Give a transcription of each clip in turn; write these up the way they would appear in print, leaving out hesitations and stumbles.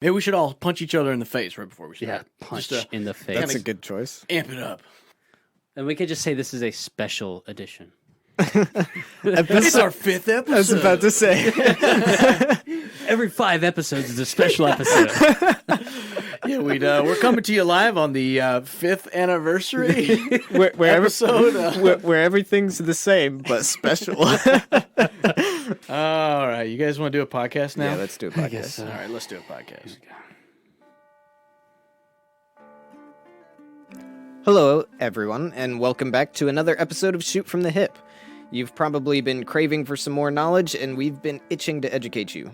Maybe we should all punch each other in the face right before we start. Yeah, punch Just in the face. That's a good choice. amp it up. And we could just say this is a special edition. It's our 5th episode. I was about to say. Every 5 episodes is a special episode. Yeah, we're coming to you live on the 5th anniversary where episode. where everything's the same but special. All right, you guys want to do a podcast now? Yeah, let's do a podcast. guess so. All right, let's do a podcast. Hello, everyone, and welcome back to another episode of Shoot from the Hip. You've probably been craving for some more knowledge, and we've been itching to educate you.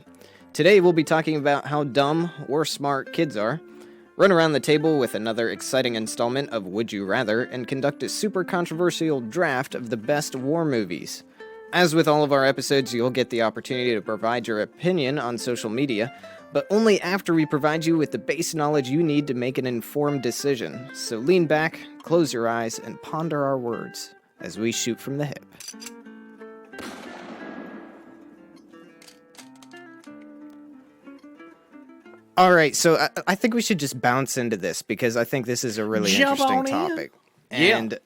Today, we'll be talking about how dumb or smart kids are, run around the table with another exciting installment of Would You Rather, and conduct a super controversial draft of the best war movies. As with all of our episodes, you'll get the opportunity to provide your opinion on social media, but only after we provide you with the base knowledge you need to make an informed decision. So lean back, close your eyes, and ponder our words as we shoot from the hip. All right, so I think we should just bounce into this because I think this is a really Jump interesting on in. topic. Yeah. And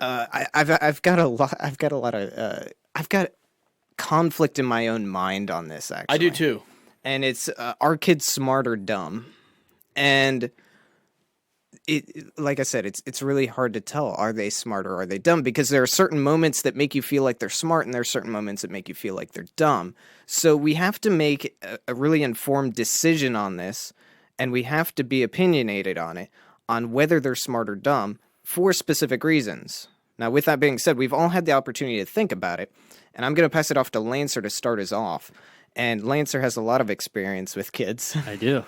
I've got conflict in my own mind on this. Actually, I do too. and it's are kids smart or dumb? And like I said, it's really hard to tell. Are they smart or are they dumb? Because there are certain moments that make you feel like they're smart, and there are certain moments that make you feel like they're dumb. So we have to make a really informed decision on this, and we have to be opinionated on it, on whether they're smart or dumb for specific reasons. Now, with that being said, we've all had the opportunity to think about it, and I'm going to pass it off to Lancer to start us off. And Lancer has a lot of experience with kids. I do.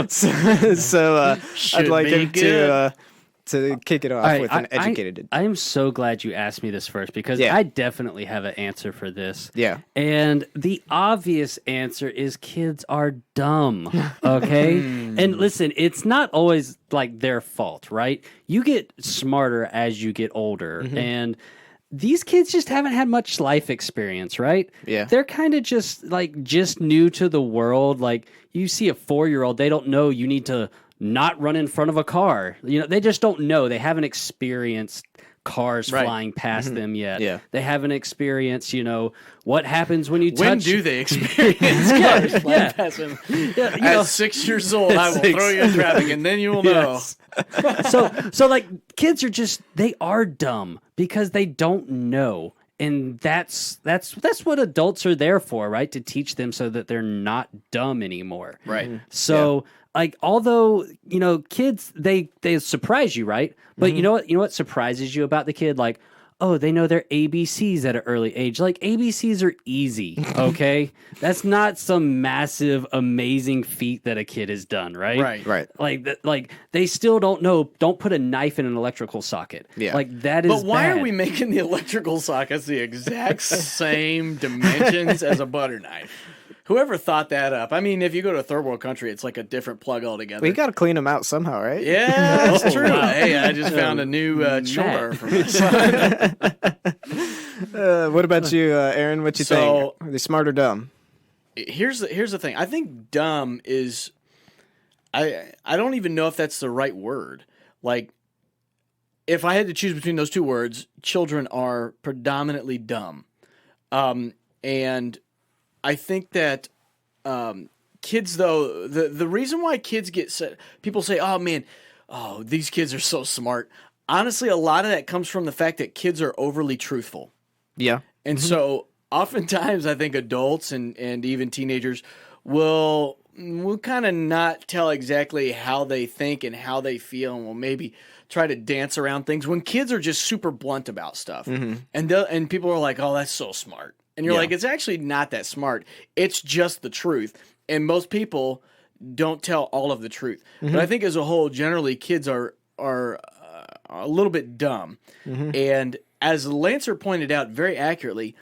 So Should I'd like be him good. to kick it off All right, with an educated. I am so glad you asked me this first because Yeah. I definitely have an answer for this. Yeah. And the obvious answer is kids are dumb. Okay? And listen, it's not always like their fault, right? You get smarter as you get older. And these kids just haven't had much life experience, right? Yeah. They're kind of just new to the world. Like you see a 4-year-old, they don't know you need to not run in front of a car. You know, they just don't know. They haven't experienced cars Right. flying past them yet. Yeah. They haven't experienced, what happens when you When touch. do they experience cars flying past them? Yeah, At 6 years old, I will throw you in traffic, and then you will know. so like kids are they are dumb because they don't know. And that's what adults are there for, right? To teach them so that they're not dumb anymore. Right. So although, kids they surprise you, right? But you know what surprises you about the kid? Like, oh, they know their ABCs at an early age. Like ABCs are easy, okay? That's not some massive, amazing feat that a kid has done, right? Right. Like they still don't know. Don't put a knife in an electrical socket. Yeah. Like that is. But why bad. are we making the electrical sockets the exact same dimensions as a butter knife? Whoever thought that up? I mean, if you go to a third world country, it's like a different plug altogether. We got to clean them out somehow, right? Yeah, that's true. wow. Hey, I just found a new chore for my son. What about you, Aaron? What you So- think? Are they smart or dumb? Here's the thing. I think dumb is I don't even know if that's the right word. Like if I had to choose between those two words, children are predominantly dumb. And I think that kids though the reason why kids get set, people say, "Oh man, these kids are so smart." Honestly, a lot of that comes from the fact that kids are overly truthful. Yeah. And so oftentimes I think adults and even teenagers will kind of not tell exactly how they think and how they feel, and will maybe try to dance around things when kids are just super blunt about stuff. And people are like, "Oh, that's so smart." And you're Yeah. like, it's actually not that smart. It's just the truth. And most people don't tell all of the truth. But I think as a whole, generally kids are a little bit dumb. And as Lancer pointed out very accurately,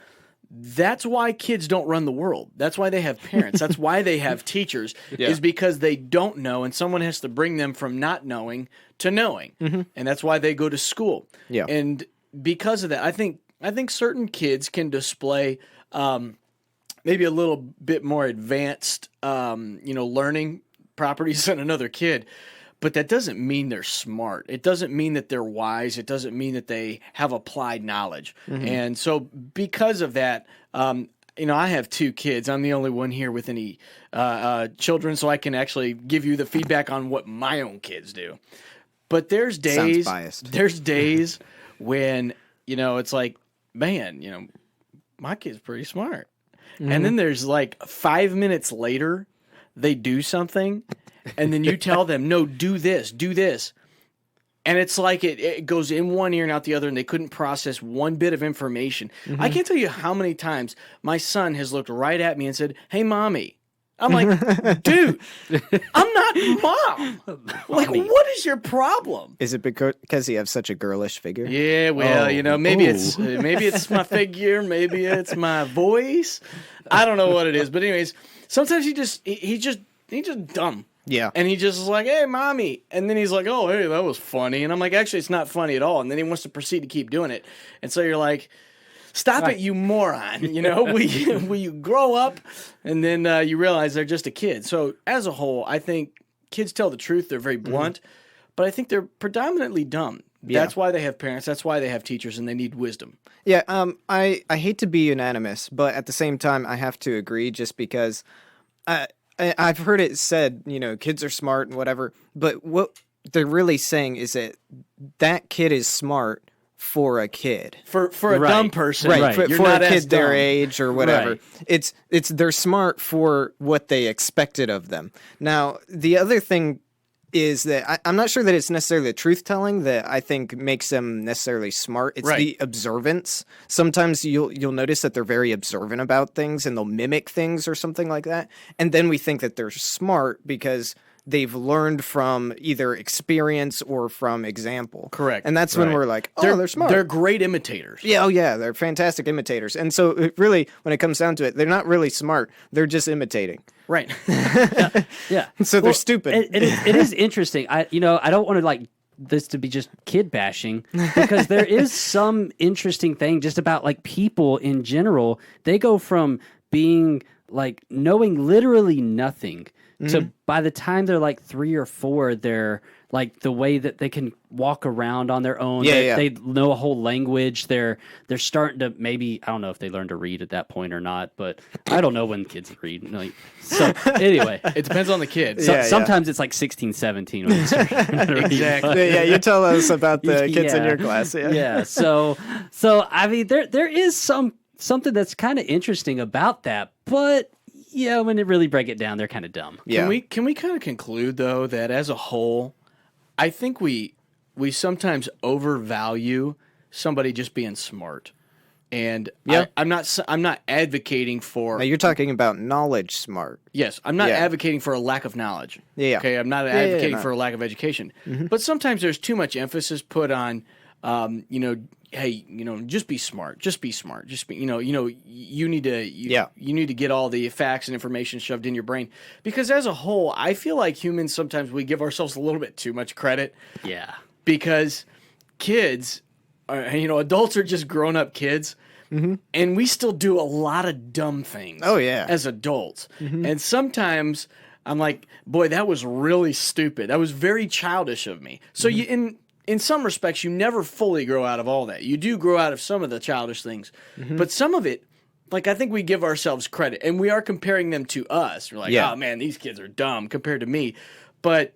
that's why kids don't run the world. That's why they have parents. That's why they have teachers, is because they don't know, and someone has to bring them from not knowing to knowing. And that's why they go to school. Yeah. And because of that, I think certain kids can display maybe a little bit more advanced, learning properties than another kid. But that doesn't mean they're smart. It doesn't mean that they're wise. It doesn't mean that they have applied knowledge. And so because of that, I have 2 kids. I'm the only one here with any children, so I can actually give you the feedback on what my own kids do. But there's days, biased. there's days when, it's like, man, my kid's pretty smart. And then there's like 5 minutes later, they do something, and then you tell them, no, do this. And it's like it goes in one ear and out the other, and they couldn't process one bit of information. I can't tell you how many times my son has looked right at me and said, hey, Mommy. I'm like, dude, I'm not Mom. Like, what is your problem? Is it because you have such a girlish figure? Yeah, well, maybe it's my figure, maybe it's my voice. I don't know what it is, but anyways, sometimes he's just dumb. Yeah. And he just is like, hey, Mommy. And then he's like, oh, hey, that was funny. And I'm like, actually, it's not funny at all. And then he wants to proceed to keep doing it. And so you're like, stop it, you moron. Will you grow up? And then you realize they're just a kid. So as a whole, I think kids tell the truth. They're very blunt. But I think they're predominantly dumb. Yeah. That's why they have parents. That's why they have teachers, and they need wisdom. Yeah, I hate to be unanimous, but at the same time, I have to agree just because I've heard it said, kids are smart and whatever, but what they're really saying is that kid is smart for a kid. For a dumb person. Right, Right. for a kid their age or whatever. Right. It's they're smart for what they expected of them. Now, the other thing is that I'm not sure that it's necessarily the truth-telling that I think makes them necessarily smart. It's the observance. Sometimes you'll notice that they're very observant about things and they'll mimic things or something like that. And then we think that they're smart because they've learned from either experience or from example. Correct. And that's when we're like, they're smart. They're great imitators. Yeah, they're fantastic imitators. And so really, when it comes down to it, they're not really smart. They're just imitating. Right. Yeah. So they're stupid. It is interesting. I don't want to like this to be just kid bashing because there is some interesting thing just about like people in general. They go from being like knowing literally nothing to by the time they're like 3 or 4, they're like the way that they can walk around on their own. They know a whole language. They're starting to maybe, I don't know if they learn to read at that point or not, but I don't know when kids read. So anyway, It depends on the kid. sometimes it's like 16, 17 when you start learning to read. Exactly. Yeah, you tell us about the kids in your class. Yeah. So I mean, there is something that's kind of interesting about that, but yeah, when they really break it down, they're kind of dumb. Yeah. Can we kind of conclude though that as a whole, I think we sometimes overvalue somebody just being smart, and I'm not advocating for. Now you're talking about knowledge smart. Yes, I'm not advocating for a lack of knowledge. Yeah. Okay, I'm not advocating for a lack of education. But sometimes there's too much emphasis put on, hey, just be smart. Just be smart. Just be, you need to, you need to get all the facts and information shoved in your brain. Because as a whole, I feel like humans sometimes we give ourselves a little bit too much credit. Yeah. Because kids, adults are just grown up kids. And we still do a lot of dumb things. Oh, yeah. As adults. And sometimes I'm like, boy, that was really stupid. That was very childish of me. So in some respects, you never fully grow out of all that. You do grow out of some of the childish things. But some of it, like I think we give ourselves credit. And we are comparing them to us. We're like, oh man, these kids are dumb compared to me. But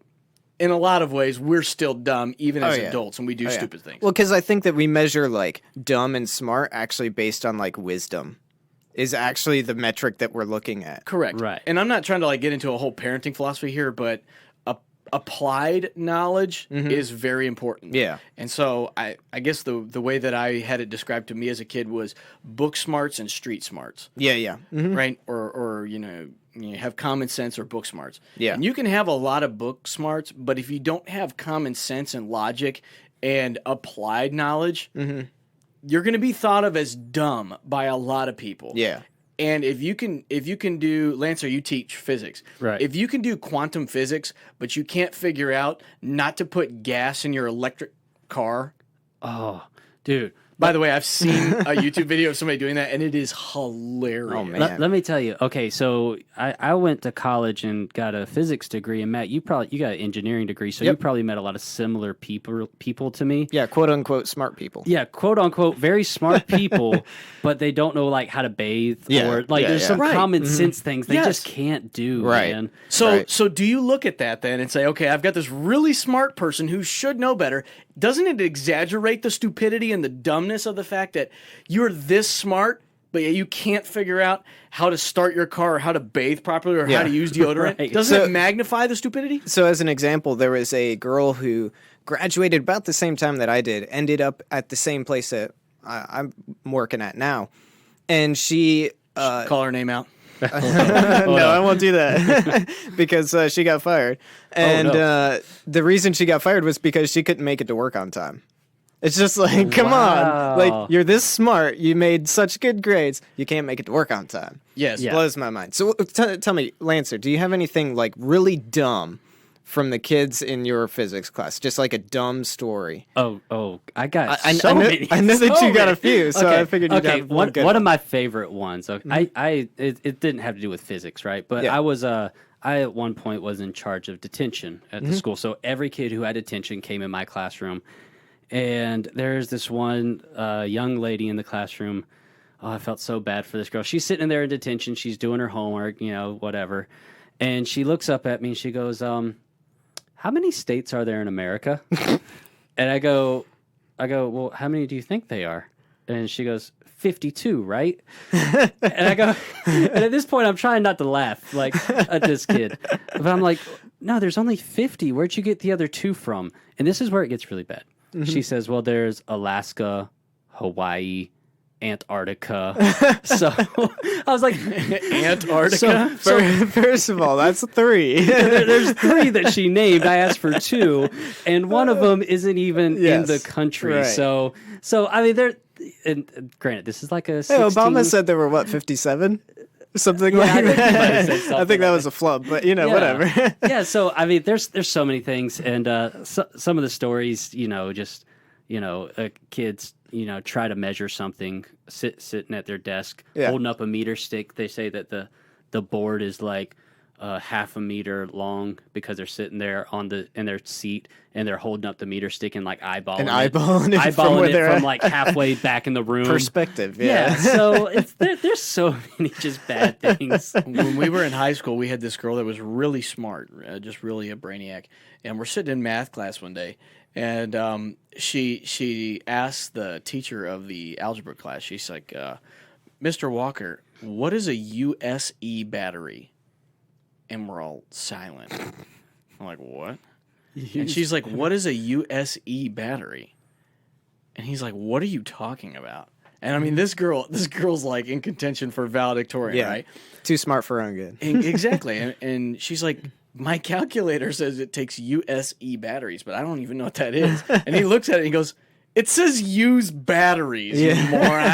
in a lot of ways, we're still dumb even as adults, and we do stupid things. Well, because I think that we measure like dumb and smart actually based on like wisdom is actually the metric that we're looking at. Correct. Right. And I'm not trying to like get into a whole parenting philosophy here, but applied knowledge is very important. Yeah. And so I guess the way that I had it described to me as a kid was book smarts and street smarts. Yeah. Right? Or you have common sense or book smarts. Yeah. And you can have a lot of book smarts, but if you don't have common sense and logic and applied knowledge, you're going to be thought of as dumb by a lot of people. Yeah. And if you can do, Lancer, you teach physics. Right. If you can do quantum physics, but you can't figure out not to put gas in your electric car. Oh, dude. By the way, I've seen a YouTube video of somebody doing that, and it is hilarious. Oh, man. Let me tell you. Okay, so I went to college and got a physics degree, and Matt, you got an engineering degree, so you probably met a lot of similar people to me. Yeah, quote unquote smart people. Yeah, quote unquote, very smart people, but they don't know like how to bathe or like there's some Right. common sense things they Yes. just can't do. Right. Man. So do you look at that then and say, okay, I've got this really smart person who should know better? Doesn't it exaggerate the stupidity and the dumbness of the fact that you're this smart, but yet you can't figure out how to start your car or how to bathe properly or how to use deodorant? Right. Doesn't it magnify the stupidity? So, as an example, there was a girl who graduated about the same time that I did, ended up at the same place that I'm working at now. And she. Call her name out. No, I won't do that because she got fired. And the reason she got fired was because she couldn't make it to work on time. It's just like, come on. Like, you're this smart. You made such good grades. You can't make it to work on time. Yes. Yeah. Blows my mind. So tell me, Lancer, do you have anything like really dumb from the kids in your physics class? Just like a dumb story. Oh, I got I so know, many. I know that so you got a many. few, so I figured you'd have one good one of my favorite ones. Okay, it didn't have to do with physics, right? But Yeah. I at one point was in charge of detention at the school. So every kid who had detention came in my classroom. And there's this one young lady in the classroom. Oh, I felt so bad for this girl. She's sitting there in detention. She's doing her homework, whatever. And she looks up at me and she goes, how many states are there in America? And I go, well, how many do you think they are? And she goes, 52, right? And I go, and at this point, I'm trying not to laugh like at this kid. But I'm like, no, there's only 50. Where'd you get the other two from? And this is where it gets really bad. She says, well, there's Alaska, Hawaii, Antarctica. So I was like, Antarctica? First of all, that's 3. there's 3 that she named. I asked for 2, and one of them isn't even in the country. right. So I mean, and granted, this is like a 16... Hey, Obama said there were, 57? Something like I think he might have that. said I something think that like was a flub, but whatever. Yeah, so I mean, there's so many things, and some of the stories, kids, try to measure something, sitting at their desk, holding up a meter stick. They say that the board is like half a meter long because they're sitting there in their seat and they're holding up the meter stick and like eyeballing it from like halfway back in the room. Perspective, Yeah, so there's so many just bad things. When we were in high school, we had this girl that was really smart, just really a brainiac. And we're sitting in math class one day, and she asked the teacher of the algebra class, she's like, Mr. Walker, what is a USE battery? And we're all silent. I'm like, what? And she's like, what is a USE battery? And he's like, what are you talking about? And I mean, this girl's like in contention for valedictorian, right? Too smart for her own good. Exactly. And she's like, my calculator says it takes USE batteries, but I don't even know what that is. And he looks at it and he goes, it says use batteries, you moron.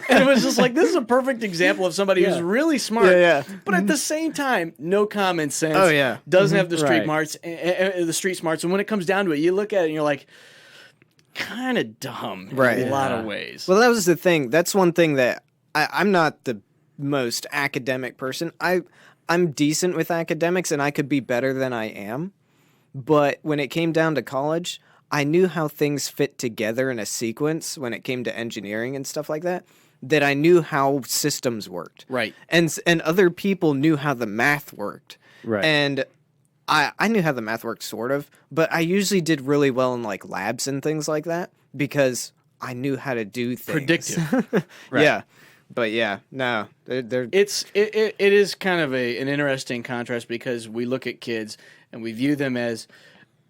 And it was just like, this is a perfect example of somebody who's really smart, but at the same time, no common sense. Oh, yeah. Doesn't have the street Right. smarts, the street smarts. And when it comes down to it, you look at it and you're like, kind of dumb in a lot of ways. Well, that was the thing. That's one thing that I'm not the most academic person. I'm decent with academics, and I could be better than I am. But when it came down to college, I knew how things fit together in a sequence when it came to engineering and stuff like that, that I knew how systems worked. Right. And other people knew how the math worked. Right. And I knew how the math worked, sort of, but I usually did really well in like labs and things like that because I knew how to do things. Predictive. Yeah. But yeah, no, they're It is kind of an interesting contrast because we look at kids and we view them as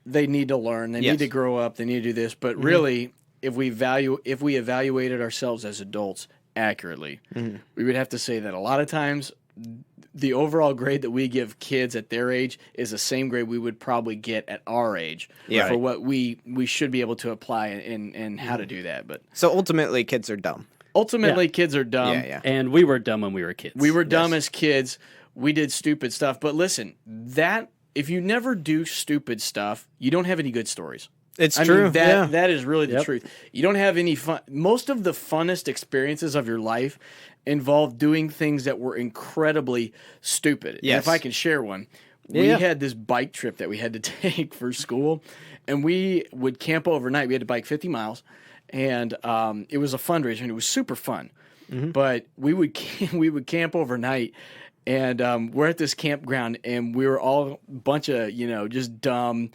they need to learn, they need to grow up, they need to do this. But really, if we evaluated ourselves as adults accurately, we would have to say that a lot of times the overall grade that we give kids at their age is the same grade we would probably get at our age for what we should be able to apply and how to do that. But so ultimately, kids are dumb. ultimately, kids are dumb. Yeah. And we were dumb when we were kids. We were dumb as kids. We did stupid stuff. But listen, if you never do stupid stuff, you don't have any good stories. It's I true. mean, that is really the Yep. truth. You don't have any fun. Most of the funnest experiences of your life involve doing things that were incredibly stupid. And Yes. if I can share one, we Yeah. had this bike trip that we had to take for school, and we would camp overnight. We had to bike 50 miles, and it was a fundraiser, and it was super fun. But we would we would camp overnight, and we're at this campground, and we were all a bunch of just dumb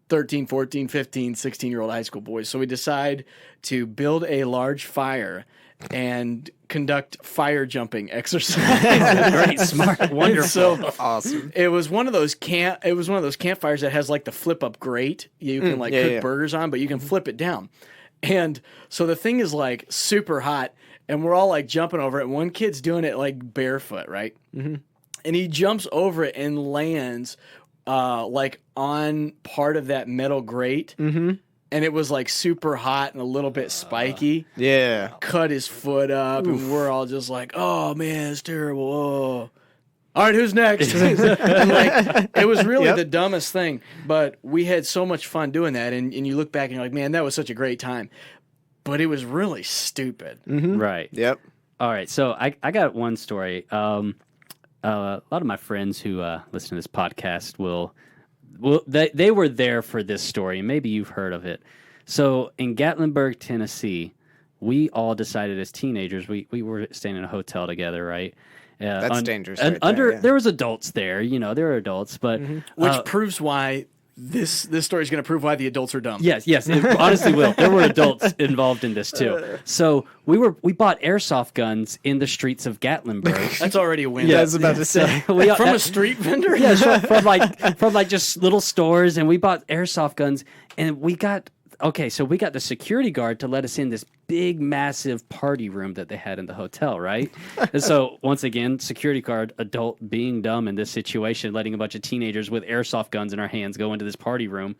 13, 14, 15, 16-year-old high school boys. So we decide to build a large fire and conduct fire jumping exercises. Great, smart, wonderful. So Awesome. it was one of those campfires that has like the flip up grate. You can cook burgers on, but you can flip it down. And so the thing is like super hot, and we're all like jumping over it. And one kid's doing it like barefoot, right? Mm-hmm. And he jumps over it and lands like on part of that metal grate. Mm-hmm. And it was like super hot and a little bit spiky. Yeah. Cut his foot up, and we're all just like, "Oh man, it's terrible." Oh. All right, who's next? And like, it was really the dumbest thing, but we had so much fun doing that. And you look back and you're like, "Man, that was such a great time," but it was really stupid. Right. Yep. All right. So I got one story. A lot of my friends who listen to this podcast will they were there for this story, and maybe you've heard of it. So in Gatlinburg, Tennessee, we all decided as teenagers, we were staying in a hotel together, right? That's dangerous. And Right there, yeah. there was adults there, there were adults, but Which proves why this story is going to prove why the adults are dumb. Yes, it honestly will. There were adults involved in this too. So we bought airsoft guns in the streets of Gatlinburg. That's already a win. Yeah, I was about to say. From From a street vendor? Yeah, so from like just little stores, and we bought airsoft guns, and we got the security guard to let us in this big, massive party room that they had in the hotel, right? And so once again, security guard, adult being dumb in this situation, letting a bunch of teenagers with airsoft guns in our hands go into this party room.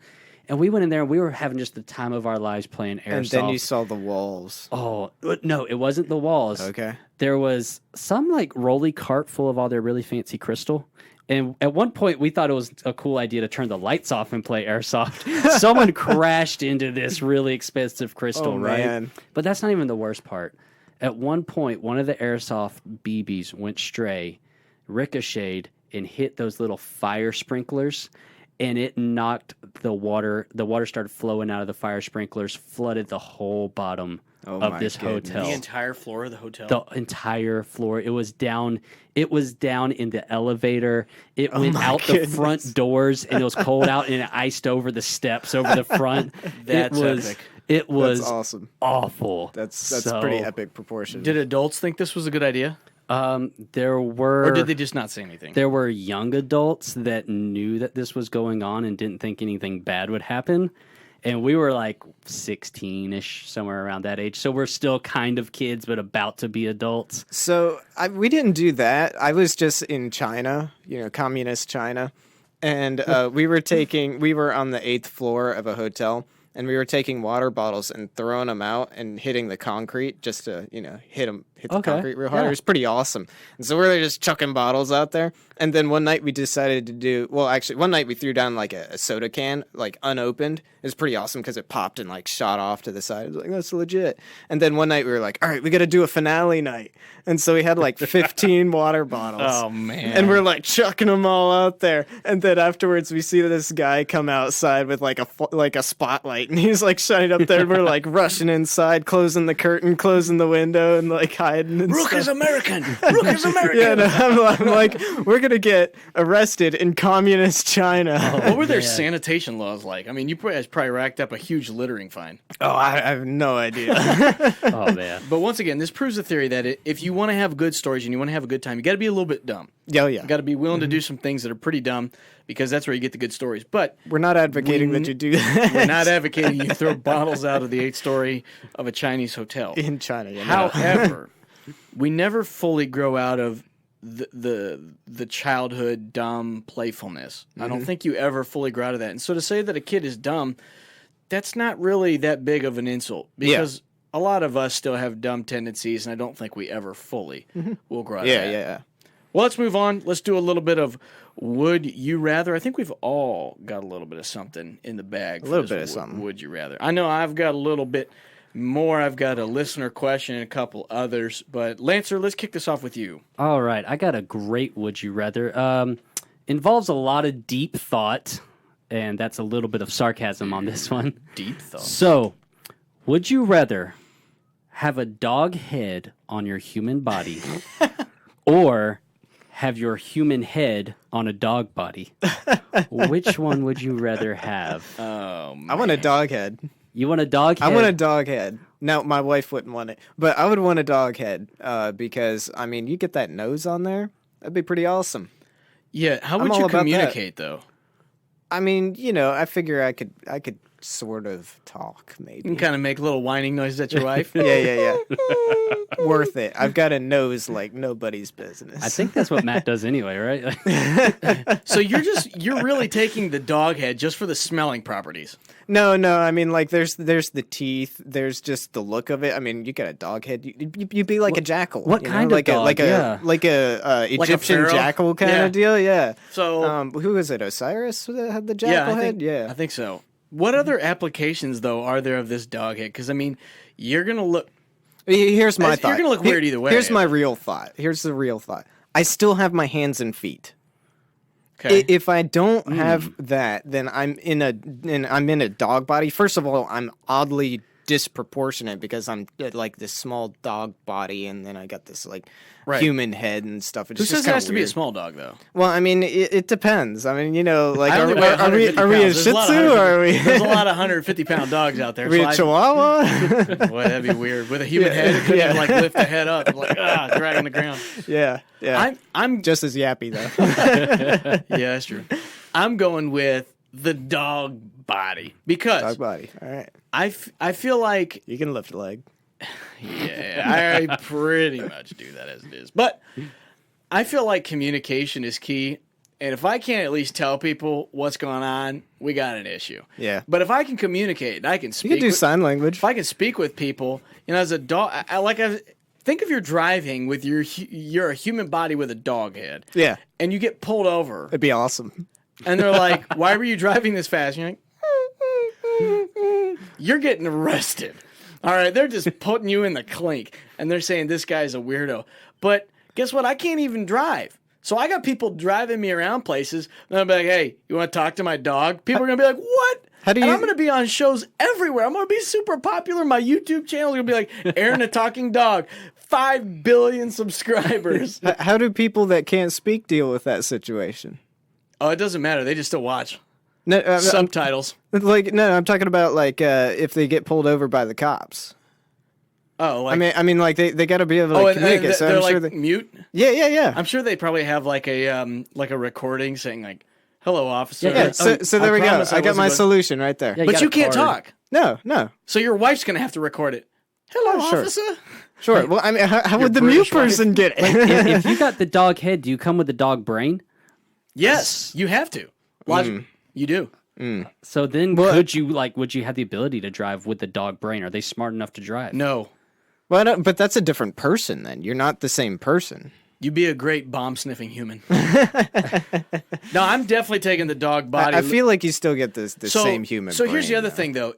And we went in there and we were having just the time of our lives playing airsoft. And then you saw the walls. Oh, no, it wasn't the walls. Okay. There was some like rolly cart full of all their really fancy crystal. And at one point, we thought it was a cool idea to turn the lights off and play airsoft. Someone crashed into this really expensive crystal, right? Man. But that's not even the worst part. At one point, one of the airsoft BBs went stray, ricocheted, and hit those little fire sprinklers. And it knocked the water. The water started flowing out of the fire sprinklers, flooded the whole bottom Oh of my this goodness. hotel. The entire floor of the hotel. The entire floor. It was down. It was down in the elevator. It went my out goodness. the front doors, and it was cold out, and it iced over the steps over the front. That's epic. It was That's awesome. awful. That's So, pretty epic proportion. Did adults think this was a good idea? There were. Or did they just not say anything? There were young adults that knew that this was going on and didn't think anything bad would happen. And we were like 16-ish, somewhere around that age. So we're still kind of kids, but about to be adults. So we didn't do that. I was just in China, communist China. And we were on the 8th floor of a hotel. And we were taking water bottles and throwing them out and hitting the concrete just to, hit the Okay. concrete real hard. Yeah. It was pretty awesome. And so we were just chucking bottles out there. And then one night we decided to one night we threw down like a soda can, like unopened. It was pretty awesome because it popped and like shot off to the side. It was like, that's legit. And then one night we were like, all right, we got to do a finale night. And so we had like 15 water bottles. Oh, man. And we're like chucking them all out there. And then afterwards we see this guy come outside with like a spotlight, and he's like shining up there. And we're like rushing inside, closing the curtain, closing the window, and like hiding. And Rook stuff. is American! Rook is American! Yeah, no, I'm like, we're gonna get arrested in communist China. What were their sanitation laws like? I mean, you probably racked up a huge littering fine. Oh, I have no idea. Oh, man. But once again, this proves the theory that if you want to have good stories and you want to have a good time, you got to be a little bit dumb. Yeah. You got to be willing to do some things that are pretty dumb, because that's where you get the good stories. But We're not advocating that you do that. we're not advocating you throw bottles out of the 8th story of a Chinese hotel. in China. Yeah, However, we never fully grow out of the childhood dumb playfulness. I don't think you ever fully grow out of that. And so to say that a kid is dumb, that's not really that big of an insult, because a lot of us still have dumb tendencies, and I don't think we ever fully will grow out of that. yeah. Well, let's move on. Let's do a little bit of Would you rather? I think we've all got a little bit of something in the bag. A little bit of something. Would you rather? I know I've got a little bit more. I've got a listener question and a couple others. But Lancer, let's kick this off with you. All right, I got a great would you rather. Involves a lot of deep thought, and that's a little bit of sarcasm on this one. Deep thought. So, would you rather have a dog head on your human body or have your human head on a dog body? Which one would you rather have? Oh, I want a dog head. You want a dog head? I want a dog head. No, my wife wouldn't want it, but I would want a dog head because I mean, you get that nose on there, that'd be pretty awesome. yeah. How would all you about that. communicate though? I mean, I figure I could sort of talk You maybe. can kind of make little whining noises at your wife. Yeah. Worth it. I've got a nose like nobody's business. I think that's what Matt does anyway, right? So you're really taking the dog head just for the smelling properties. No. I mean, like, there's the teeth. There's just the look of it. I mean, you got a dog head. You'd be like a jackal. what you know? kind of like dog? like a Egyptian pharaoh? jackal kind Yeah. of deal. Yeah. So Who was it? Osiris that had the yeah, jackal I head. think, I think so. What other applications though are there of this dog head? Because I mean, you're gonna look. Here's my You're thought. gonna look weird either way. Here's my real thought. Here's the real thought. I still have my hands and feet. Okay. If I don't have that, then I'm in a dog body. First of all, I'm oddly disproportionate because I'm like this small dog body, and then I got this like Right. human head and stuff. It's Who just says it kinda has to be a weird. small dog though? Well, I mean, it depends. I mean, like, I are, only weigh are we 150 are we a pounds. Shih Tzu or are we? There's a lot of 150-pound dogs out there. Are we so a Chihuahua? Boy, that'd be weird. With a human head, it couldn't even like lift the head up, like dragging the ground. yeah. I'm Just as yappy though. yeah, that's true. I'm going with the dog body because Dog body. All right. I feel like You can lift a leg. yeah, I pretty much do that as it is. But I feel like communication is key. And if I can't at least tell people what's going on, we got an issue. Yeah. But if I can communicate, and I can You speak. can do with, sign language. if I can speak with people, as a dog, think if you're driving with you're a human body with a dog head, Yeah. and you get pulled over, It'd be awesome. and they're like, "Why were you driving this fast?" And you're like, "You're getting arrested." All right, they're just putting you in the clink, and they're saying this guy's a weirdo. But guess what? I can't even drive. So I got people driving me around places, and I'm like, "Hey, you want to talk to my dog?" People are gonna be like, "What?" How do And you- I'm gonna be on shows everywhere. I'm gonna be super popular. My YouTube channel is gonna be like Aaron the Talking Dog, 5 billion subscribers. How do people that can't speak deal with that situation? Oh, it doesn't matter. They just still watch No, subtitles. I'm talking about like if they get pulled over by the cops. Oh, like I mean, like they got to be able to and communicate. So they're I'm like sure mute. yeah. I'm sure they probably have like a recording saying like, "Hello, officer." Yeah, so there we go. promise I got my wasn't going-" solution right there. Yeah, But got you a can't card. talk. No. So your wife's gonna have to record it. Hello, Oh, sure. officer. Sure. Well, I mean, how would the British mute wife. person get it? If you got the dog head, do you come with the dog brain? Yes, you have to. You do. So then, would you have the ability to drive with the dog brain? Are they smart enough to drive? No, Well, but that's a different person. Then you're not the same person. you'd be a great bomb sniffing human. No, I'm definitely taking the dog body. I feel like you still get the same human. So here's the brain, other though. thing, though.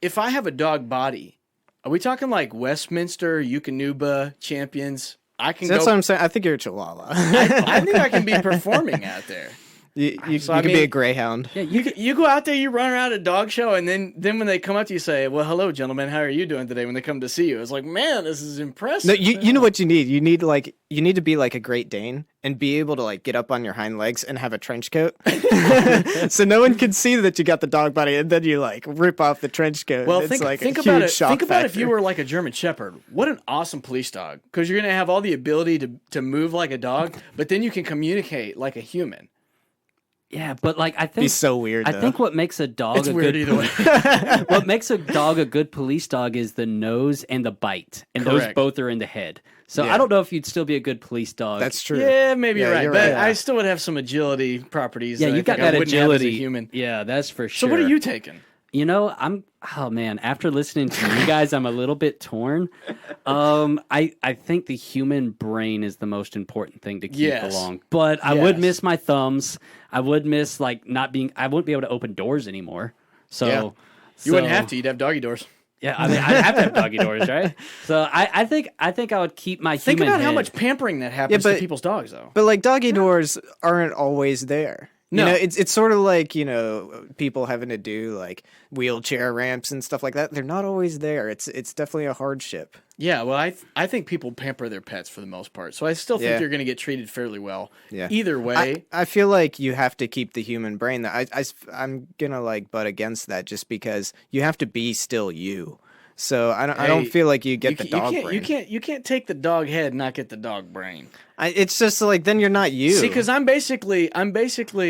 If I have a dog body, are we talking like Westminster, Eukanuba champions? I can So that's go. what I'm saying. I think you're a Chihuahua. I think I can be performing out there. you So, I could be mean- a greyhound. Yeah, You go out there, you run around a dog show, and then when they come up to you, say, "Well, hello, gentlemen. How are you doing today?" When they come to see you, it's like, man, this is impressive. No, you know what you need. You need to be like a Great Dane and be able to like get up on your hind legs and have a trench coat, so no one can see that you got the dog body, and then you like rip off the trench coat. Well, It's think like think a about huge it. shock Think about if you factor. were like a German Shepherd. What an awesome police dog! Because you're gonna have all the ability to move like a dog, but then you can communicate like a human. yeah, but like I think Be so weird. I though. think what makes a dog It's a weird good either way. what makes a dog a good police dog is the nose and the bite, and those Correct. both are in the head. So Yeah. I don't know if you'd still be a good police dog. that's true. Yeah, maybe you're Yeah, right, you're but right. I still would have some agility properties. yeah, that I you got think I that wouldn't have as a agility. human. Yeah, that's for So sure. what are you taking? Oh man, after listening to you guys, I'm a little bit torn. I think the human brain is the most important thing to keep Yes. along. But I would Yes. miss my thumbs. I would miss like not being. I wouldn't be able to open doors anymore. So Yeah. You wouldn't have to. You'd have doggy doors. Yeah, I mean, I have to have doggy doors, right? So I think I would keep my Think human about how head. much pampering that happens but- to people's dogs, though. But like doggy doors aren't always there. No. You know, it's sort of like, people having to do like wheelchair ramps and stuff like that. They're not always there. It's definitely a hardship. Yeah, well, I think people pamper their pets for the most part, so I still think Yeah. they're going to get treated fairly well. Yeah. Either way, I feel like you have to keep the human brain. I'm gonna like butt against that just because you have to be still you. So I don't Hey, feel like you get the you dog can't, brain. You can't take the dog head and not get the dog brain. It's just like then you're not you. See, because I'm basically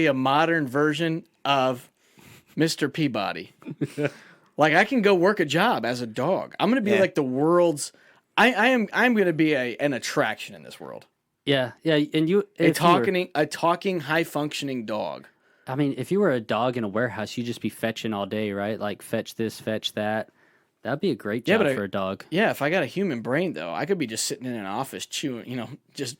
a modern version of Mr. Peabody. Like I can go work a job as a dog. I'm going to be Yeah. like the world's. I'm going to be an attraction in this world. Yeah, and you A talking, high functioning dog. I mean, if you were a dog in a warehouse, you'd just be fetching all day, right? Like fetch this, fetch that. That'd be a great Yeah, job but for a dog. Yeah, if I got a human brain though, I could be just sitting in an office chewing, just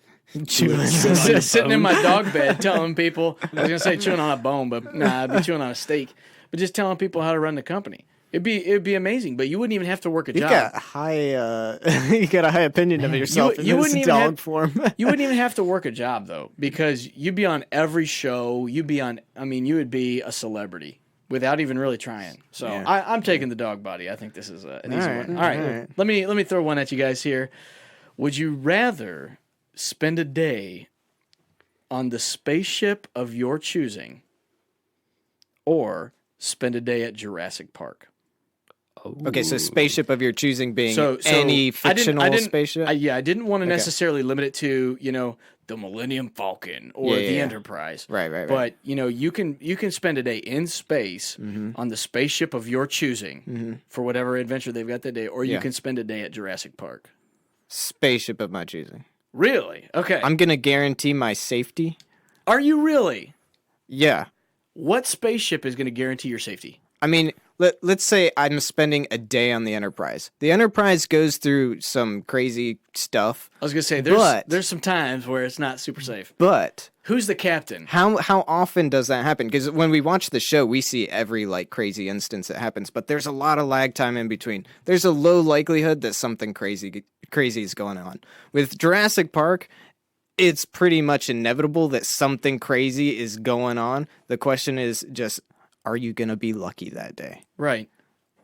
Chewing. sitting in my dog bed telling people. I was gonna say chewing on a bone, but nah, I'd be chewing on a steak. But just telling people how to run the company. It'd be amazing. But you wouldn't even have to work a You job. got you got a high opinion of yourself you in wouldn't this even dog have- form. You wouldn't even have to work a job though, because you'd be on every show. You'd be on. I mean, you would be a celebrity without even really trying. So Yeah. I'm taking the dog body. I think this is an easy right, one. All right, all right. let me throw one at you guys here. Would you rather spend a day on the spaceship of your choosing, or spend a day at Jurassic Park? Okay, so spaceship of your choosing being So any I fictional didn't- spaceship. I didn't want to necessarily limit it to the Millennium Falcon or Yeah, the yeah. Enterprise. Right. But you can spend a day in space Mm-hmm. on the spaceship of your choosing for whatever adventure they've got that day, or you Yeah. can spend a day at Jurassic Park. Spaceship of my choosing. Really? Okay. I'm gonna guarantee my safety. Are you really? Yeah. What spaceship is going to guarantee your safety? I mean, let's say I'm spending a day on the Enterprise. The Enterprise goes through some crazy stuff, I was going to say But- there's some times where it's not super safe. but Who's the captain? how often does that happen? Because when we watch the show, we see every like crazy instance that happens, but there's a lot of lag time in between. There's a low likelihood that something crazy is going on. With Jurassic Park, it's pretty much inevitable that something crazy is going on. The question is just, are you gonna be lucky that day? Right.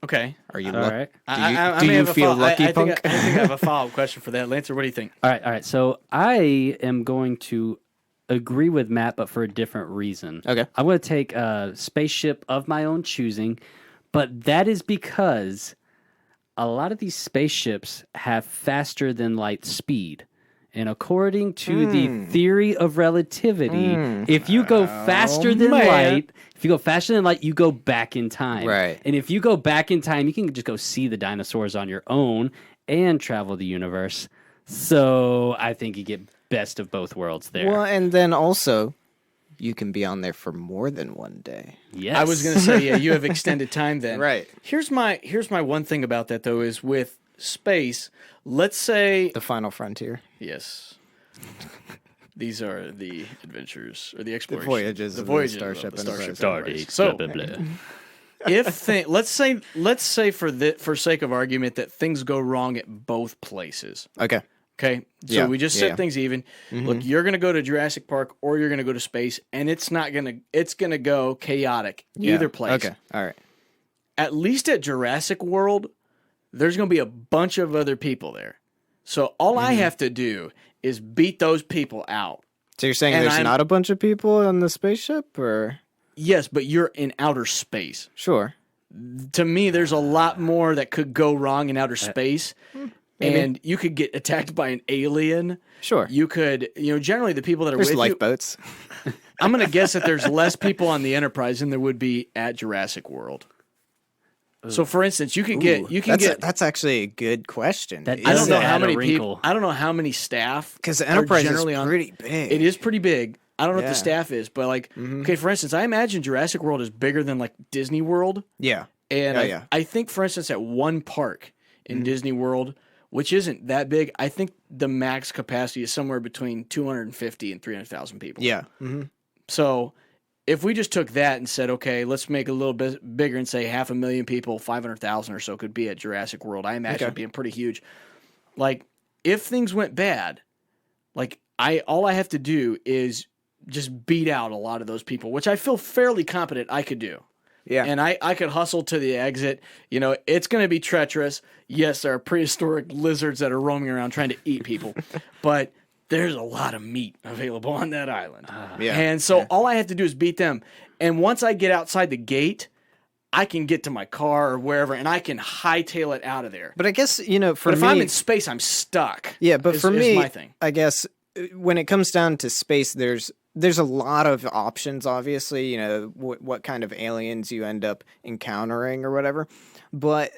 Okay. Are you All lucky? right. I Do may you have a feel follow- lucky, I think Punk? I think I have a follow-up question for that. Lancer, what do you think? All right. So I am going to agree with Matt, but for a different reason. Okay. I'm going to take a spaceship of my own choosing, but that is because a lot of these spaceships have faster than light speed. And according to the theory of relativity, if you go faster than light, you go back in time. Right. And if you go back in time, you can just go see the dinosaurs on your own and travel the universe. So I think you get best of both worlds there. Well, and then also, you can be on there for more than one day. Yes. I was going to say, yeah, you have extended time then. Right. Here's my one thing about that though is with space, let's say The Final Frontier. yes. These are the adventures or the explorations, voyages the of the voyages Starship of the Enterprise. Starship Enterprise. So, if let's say for sake of argument that things go wrong at both places. Okay. Okay, so Yeah, we just yeah. set things even. Look, you're gonna go to Jurassic Park or you're gonna go to space, and it's gonna go chaotic either place. Okay. All right. At least at Jurassic World, there's gonna be a bunch of other people there. So all I have to do is beat those people out. So you're saying And there's I'm- not a bunch of people on the spaceship, or Yes, but you're in outer space. sure? To me, there's a lot more that could go wrong in outer space. And you could get attacked by an alien. Sure. You could, generally the people that are There's with you. lifeboats. I'm going to guess that there's less people on the Enterprise than there would be at Jurassic World. So, for instance, you can get. That's actually a good question. That I don't does know add how a many wrinkle. people. I don't know how many staff. because the are Enterprise is generally on- pretty big. It is pretty big. I don't know what Yeah. the staff is, but okay, for instance, I imagine Jurassic World is bigger than like Disney World, Yeah. And Oh, I, yeah. I think, for instance, at one park in Disney World, which isn't that big, I think the max capacity is somewhere between 250 and 300,000 people. Yeah. Mm-hmm. So if we just took that and said, okay, let's make it a little bit bigger and say 500,000 people, 500,000 or so could be at Jurassic World, I imagine it being pretty huge. Like, if things went bad, like all I have to do is just beat out a lot of those people, which I feel fairly confident I could do. Yeah. And I could hustle to the exit. You know, it's going to be treacherous. Yes, there are prehistoric lizards that are roaming around trying to eat people, but there's a lot of meat available on that island. Yeah. And so all I have to do is beat them. And once I get outside the gate, I can get to my car or wherever, and I can hightail it out of there. But I guess, you know, for But if me, I'm in space, I'm stuck. yeah, but for is me, my thing. I guess when it comes down to space, there's a lot of options, obviously, you know, what kind of aliens you end up encountering or whatever. But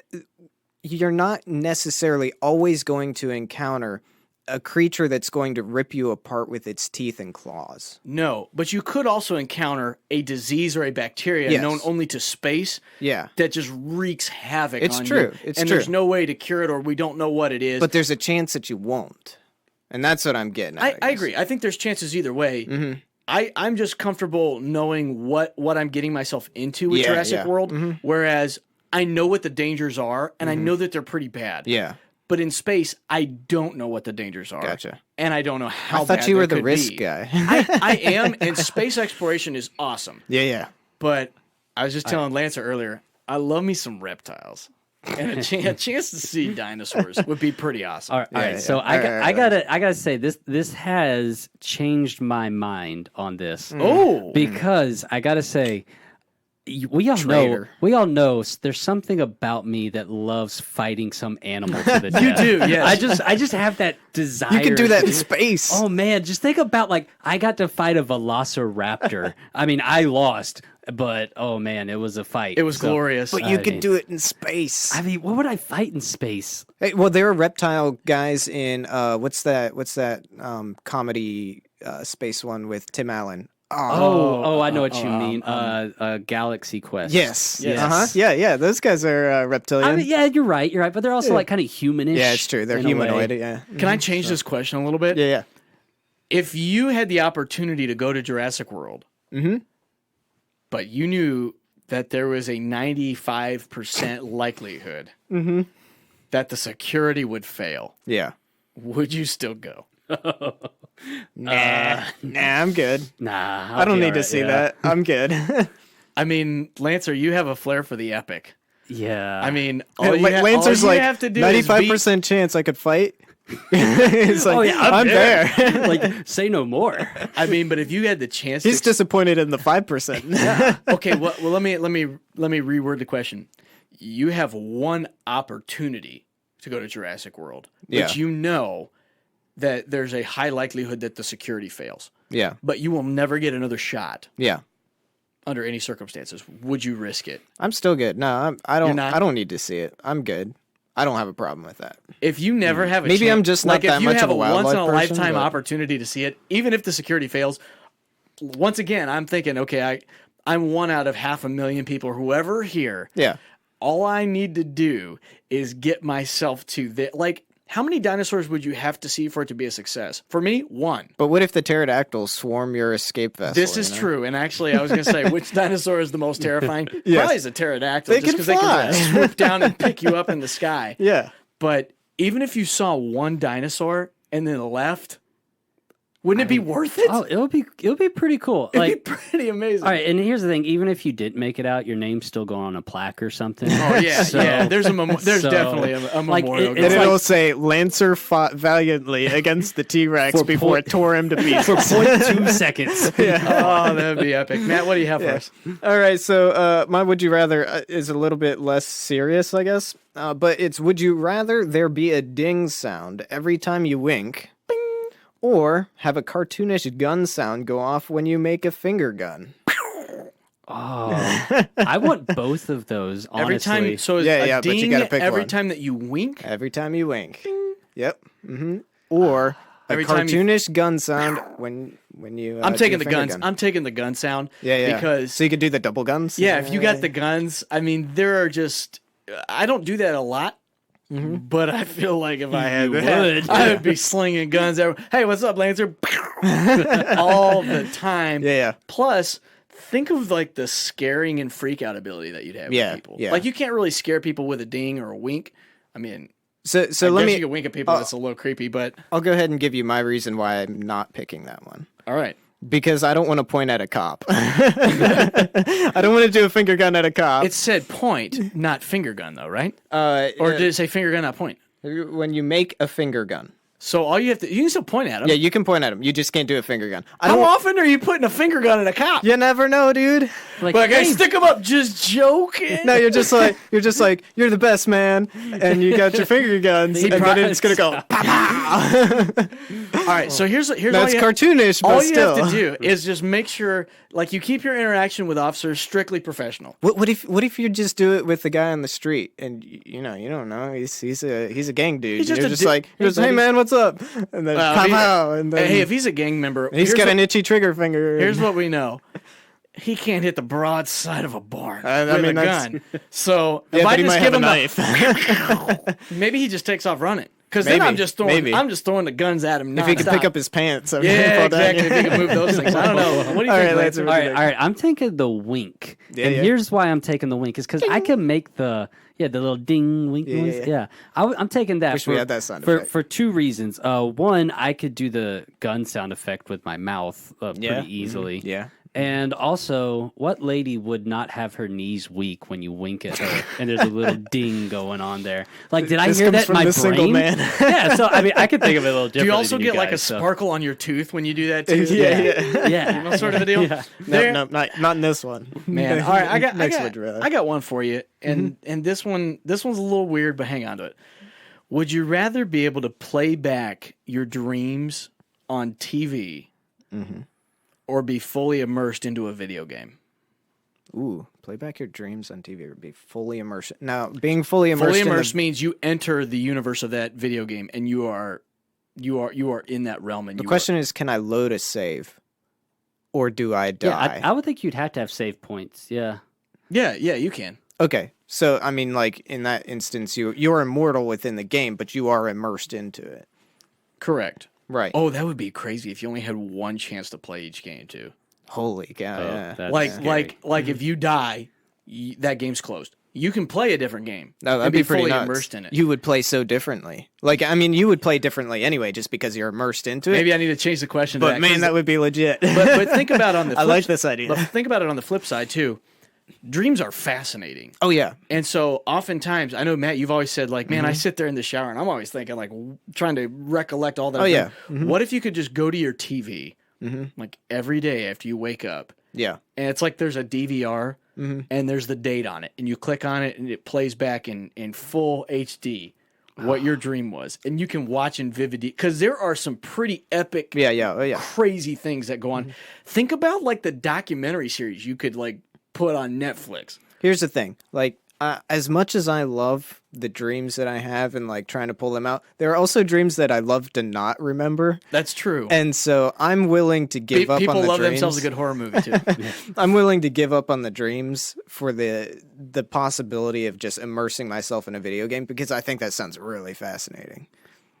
you're not necessarily always going to encounter a creature that's going to rip you apart with its teeth and claws. No, but you could also encounter a disease or a bacteria Yes. known only to space Yeah. that just wreaks havoc It's on true. you. It's and true. there's no way to cure it, or we don't know what it is. But there's a chance that you won't. And that's what I'm getting at. I guess. agree. I think there's chances either way. Mm-hmm. I'm just comfortable knowing what I'm getting myself into with Yeah, Jurassic yeah. World, Mm-hmm. whereas I know what the dangers are, and I know that they're pretty bad. Yeah. But in space, I don't know what the dangers are. Gotcha. And I don't know how I thought bad you they were the could risk be. guy. I am, and space exploration is awesome. Yeah. But I was just telling Lancer earlier, I love me some reptiles. And a chance to see dinosaurs would be pretty awesome. All right, yeah. so All right. I gotta say this has changed my mind on this Oh, because I gotta say we all know there's something about me that loves fighting some animal to the death. you do, yes. I just have that desire. You can do that in space. Oh man, just think about like I got to fight a velociraptor. I mean, I lost, but oh man, it was a fight. It was glorious. But you could do it in space. I mean, what would I fight in space? Hey, well, there are reptile guys in what's that comedy space one with Tim Allen? Oh, I know what you mean. Galaxy Quest. Yes. Yes. Uh-huh. Yeah. Those guys are reptilian. I mean, yeah, you're right. But they're also like kind of humanish. yeah, it's true. They're in a way. humanoid. Yeah. Can I change this question a little bit? Yeah. If you had the opportunity to go to Jurassic World, but you knew that there was a 95% likelihood that the security would fail, Yeah. would you still go? Nah, I'm good. Nah, I don't need to see that. I'm good. I mean, Lancer, you have a flair for the epic. Yeah. I mean, all you Lancer's all you like have to do is 95% chance I could fight. It's like, Oh, yeah, I'm there. like say no more. I mean, but if you had the chance, He's to, disappointed in the 5%. okay. Well, let me reword the question. You have one opportunity to go to Jurassic World, Yeah. but you know that there's a high likelihood that the security fails, Yeah. but you will never get another shot Yeah. under any circumstances. Would you risk it? I'm still good. No, I You're don't. not? I don't need to see it. I'm good. I don't have a problem with that. If you never have a Maybe chance, I'm just not like that if you much have of a wildlife once in a person, lifetime but- opportunity to see it, even if the security fails, once again, I'm thinking, okay, I'm one out of 500,000 people or whoever here. Yeah. All I need to do is get myself to the like. How many dinosaurs would you have to see for it to be a success? For me, one. But what if the pterodactyls swarm your escape vessel? This is you know? true, and actually, I was going to say which dinosaur is the most terrifying. Yes. Probably is a pterodactyl, They just can because they can fly. swoop down and pick you up in the sky. Yeah. But even if you saw one dinosaur and then left, wouldn't it be worth it? Oh, it would be pretty cool. It'd Like, be pretty amazing. all right, and here's the thing: even if you didn't make it out, your name's still going on a plaque or something. Oh yeah, So- yeah. There's so, definitely a like, memorial. it's And going. it'll say Lancer fought valiantly against the T-Rex For before point- it tore him to pieces. for 0.2 seconds. Oh, that'd be epic. Matt, what do you have for us? All right, so my would you rather is a little bit less serious, I guess. But it's would you rather there be a ding sound every time you wink, or have a cartoonish gun sound go off when you make a finger gun? Oh, I want both of those. Honestly, Every time, so Yeah, a yeah, but you ding gotta pick every one. time that you wink. Every time you wink. Yep. Or A Every time you, cartoonish gun sound when you. I'm do taking a the finger guns. gun. I'm taking the gun sound. Yeah. Because so you could do the double guns. yeah, if you got the guns, I mean, there are just. I don't do that a lot. But I feel like if I had You that, would. I would be slinging guns everywhere. Hey, what's up, Lancer? All the time. Yeah. Plus, think of like the scaring and freak out ability that you'd have Yeah, with people. yeah. Like you can't really scare people with a ding or a wink. I mean, So I let guess me. you can wink at people. That's a little creepy, but I'll go ahead and give you my reason why I'm not picking that one. all right. Because I don't want to point at a cop. I don't want to do a finger gun at a cop. It said point, not finger gun, though, right? Or Yeah, did it say finger gun, not point? when you make a finger gun. So all you have to, you can still point at them. Yeah, you can point at them. You just can't do a finger gun. How often are you putting a finger gun at a cop? You never know, dude. Like, Like, hey, hey, stick them up, just joking. No, you're just like you're the best man, and you got your finger guns, and then it's gonna go. All right, so here's That's all you cartoonish, but all you still. have to do is just make sure, like, you keep your interaction with officers strictly professional. What if you just do it with the guy on the street, and you don't know he's a gang dude. He's just you're a just dude. like Hey, hey buddy. man, what's up? And then Well, come out, and then Hey, if he's a gang member, he's got an itchy trigger finger. here's what we know. He can't hit the broadside of a barn I with mean, a that's- gun. So yeah, if I but he just might give have a him knife. maybe he just takes off running. Because then Maybe, I'm just throwing maybe. the guns at him. if he could nonstop. pick up his pants, I mean, yeah, fall down. exactly. If he can move those things, I don't know. What do you All think, right, Lancer? Lancer. all right. I'm taking the wink, Yeah, and yeah. here's why I'm taking the wink is because I can make the little ding wink Yeah, noise. yeah, Yeah, I'm taking that. Wish we had that sound for effect. for two reasons. One, I could do the gun sound effect with my mouth Yeah. pretty easily. Yeah. And also, what lady would not have her knees weak when you wink at her and there's a little ding going on there? Like, did I This hear comes that in from my the brain? single man. Yeah, so I mean, I could think of it a little Do differently. you also than get like a guys, so- sparkle on your tooth when you do that too? Yeah. Yeah, Sort of a deal. Yeah. There- No, not in this one. Man, all right, Next would you rather? I got one for you, and this one's a little weird, but hang on to it. Would you rather be able to play back your dreams on TV, or be fully immersed into a video game? Ooh, play back your dreams on TV would be fully immersed. Now, being fully immersed, Fully in the- immersed means you enter the universe of that video game, and you are in that realm. And the question is, can I load a save, or do I die? Yeah, I would think you'd have to have save points. Yeah. yeah, you can. Okay, so I mean, like in that instance, you're immortal within the game, but you are immersed into it, Correct. right? Oh, that would be crazy if you only had one chance to play each game too. Holy cow! yeah. That's Like scary. if you die, that game's closed. You can play a different game. No, that'd and be pretty fully nuts. immersed in it. You would play so differently. Like, I mean, you would play differently anyway, just because you're immersed into it. Maybe I need to change the question. but to man, 'cause- that would be legit. but think about it on the. I Flip, like this idea. But think about it on the flip side too. Dreams are fascinating, Oh yeah, and so oftentimes I know Matt, you've always said like, man, I Mm-hmm. sit there in the shower and I'm always thinking like, trying to recollect all that. Oh, yeah. What if you could just go to your TV like every day after you wake up, yeah. and it's like there's a DVR and there's the date on it, and you click on it and it plays back in full HD what your dream was, and you can watch in vivid because there are some pretty epic, Yeah, yeah, oh yeah. crazy things that go on. Think about like the documentary series you could like put on Netflix. Here's the thing, like, as much as I love the dreams that I have and like trying to pull them out, there are also dreams that I love to not remember, That's true. and so I'm willing to give up People on the love dreams. themselves a good horror movie too. I'm willing to give up on the dreams for the possibility of just immersing myself in a video game because I think that sounds really fascinating.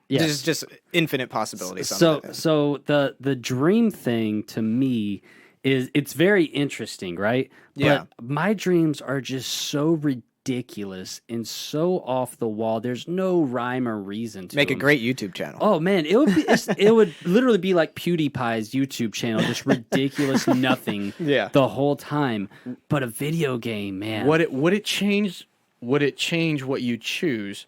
Yes. There's just infinite possibilities. So on that. so the dream thing to me is it's very interesting, right? Yeah. But my dreams are just so ridiculous and so off the wall. There's no rhyme or reason to Make a them. great YouTube channel. Oh man, it would literally be like PewDiePie's YouTube channel, just ridiculous nothing Yeah. the whole time. But a video game, man. would it change what you choose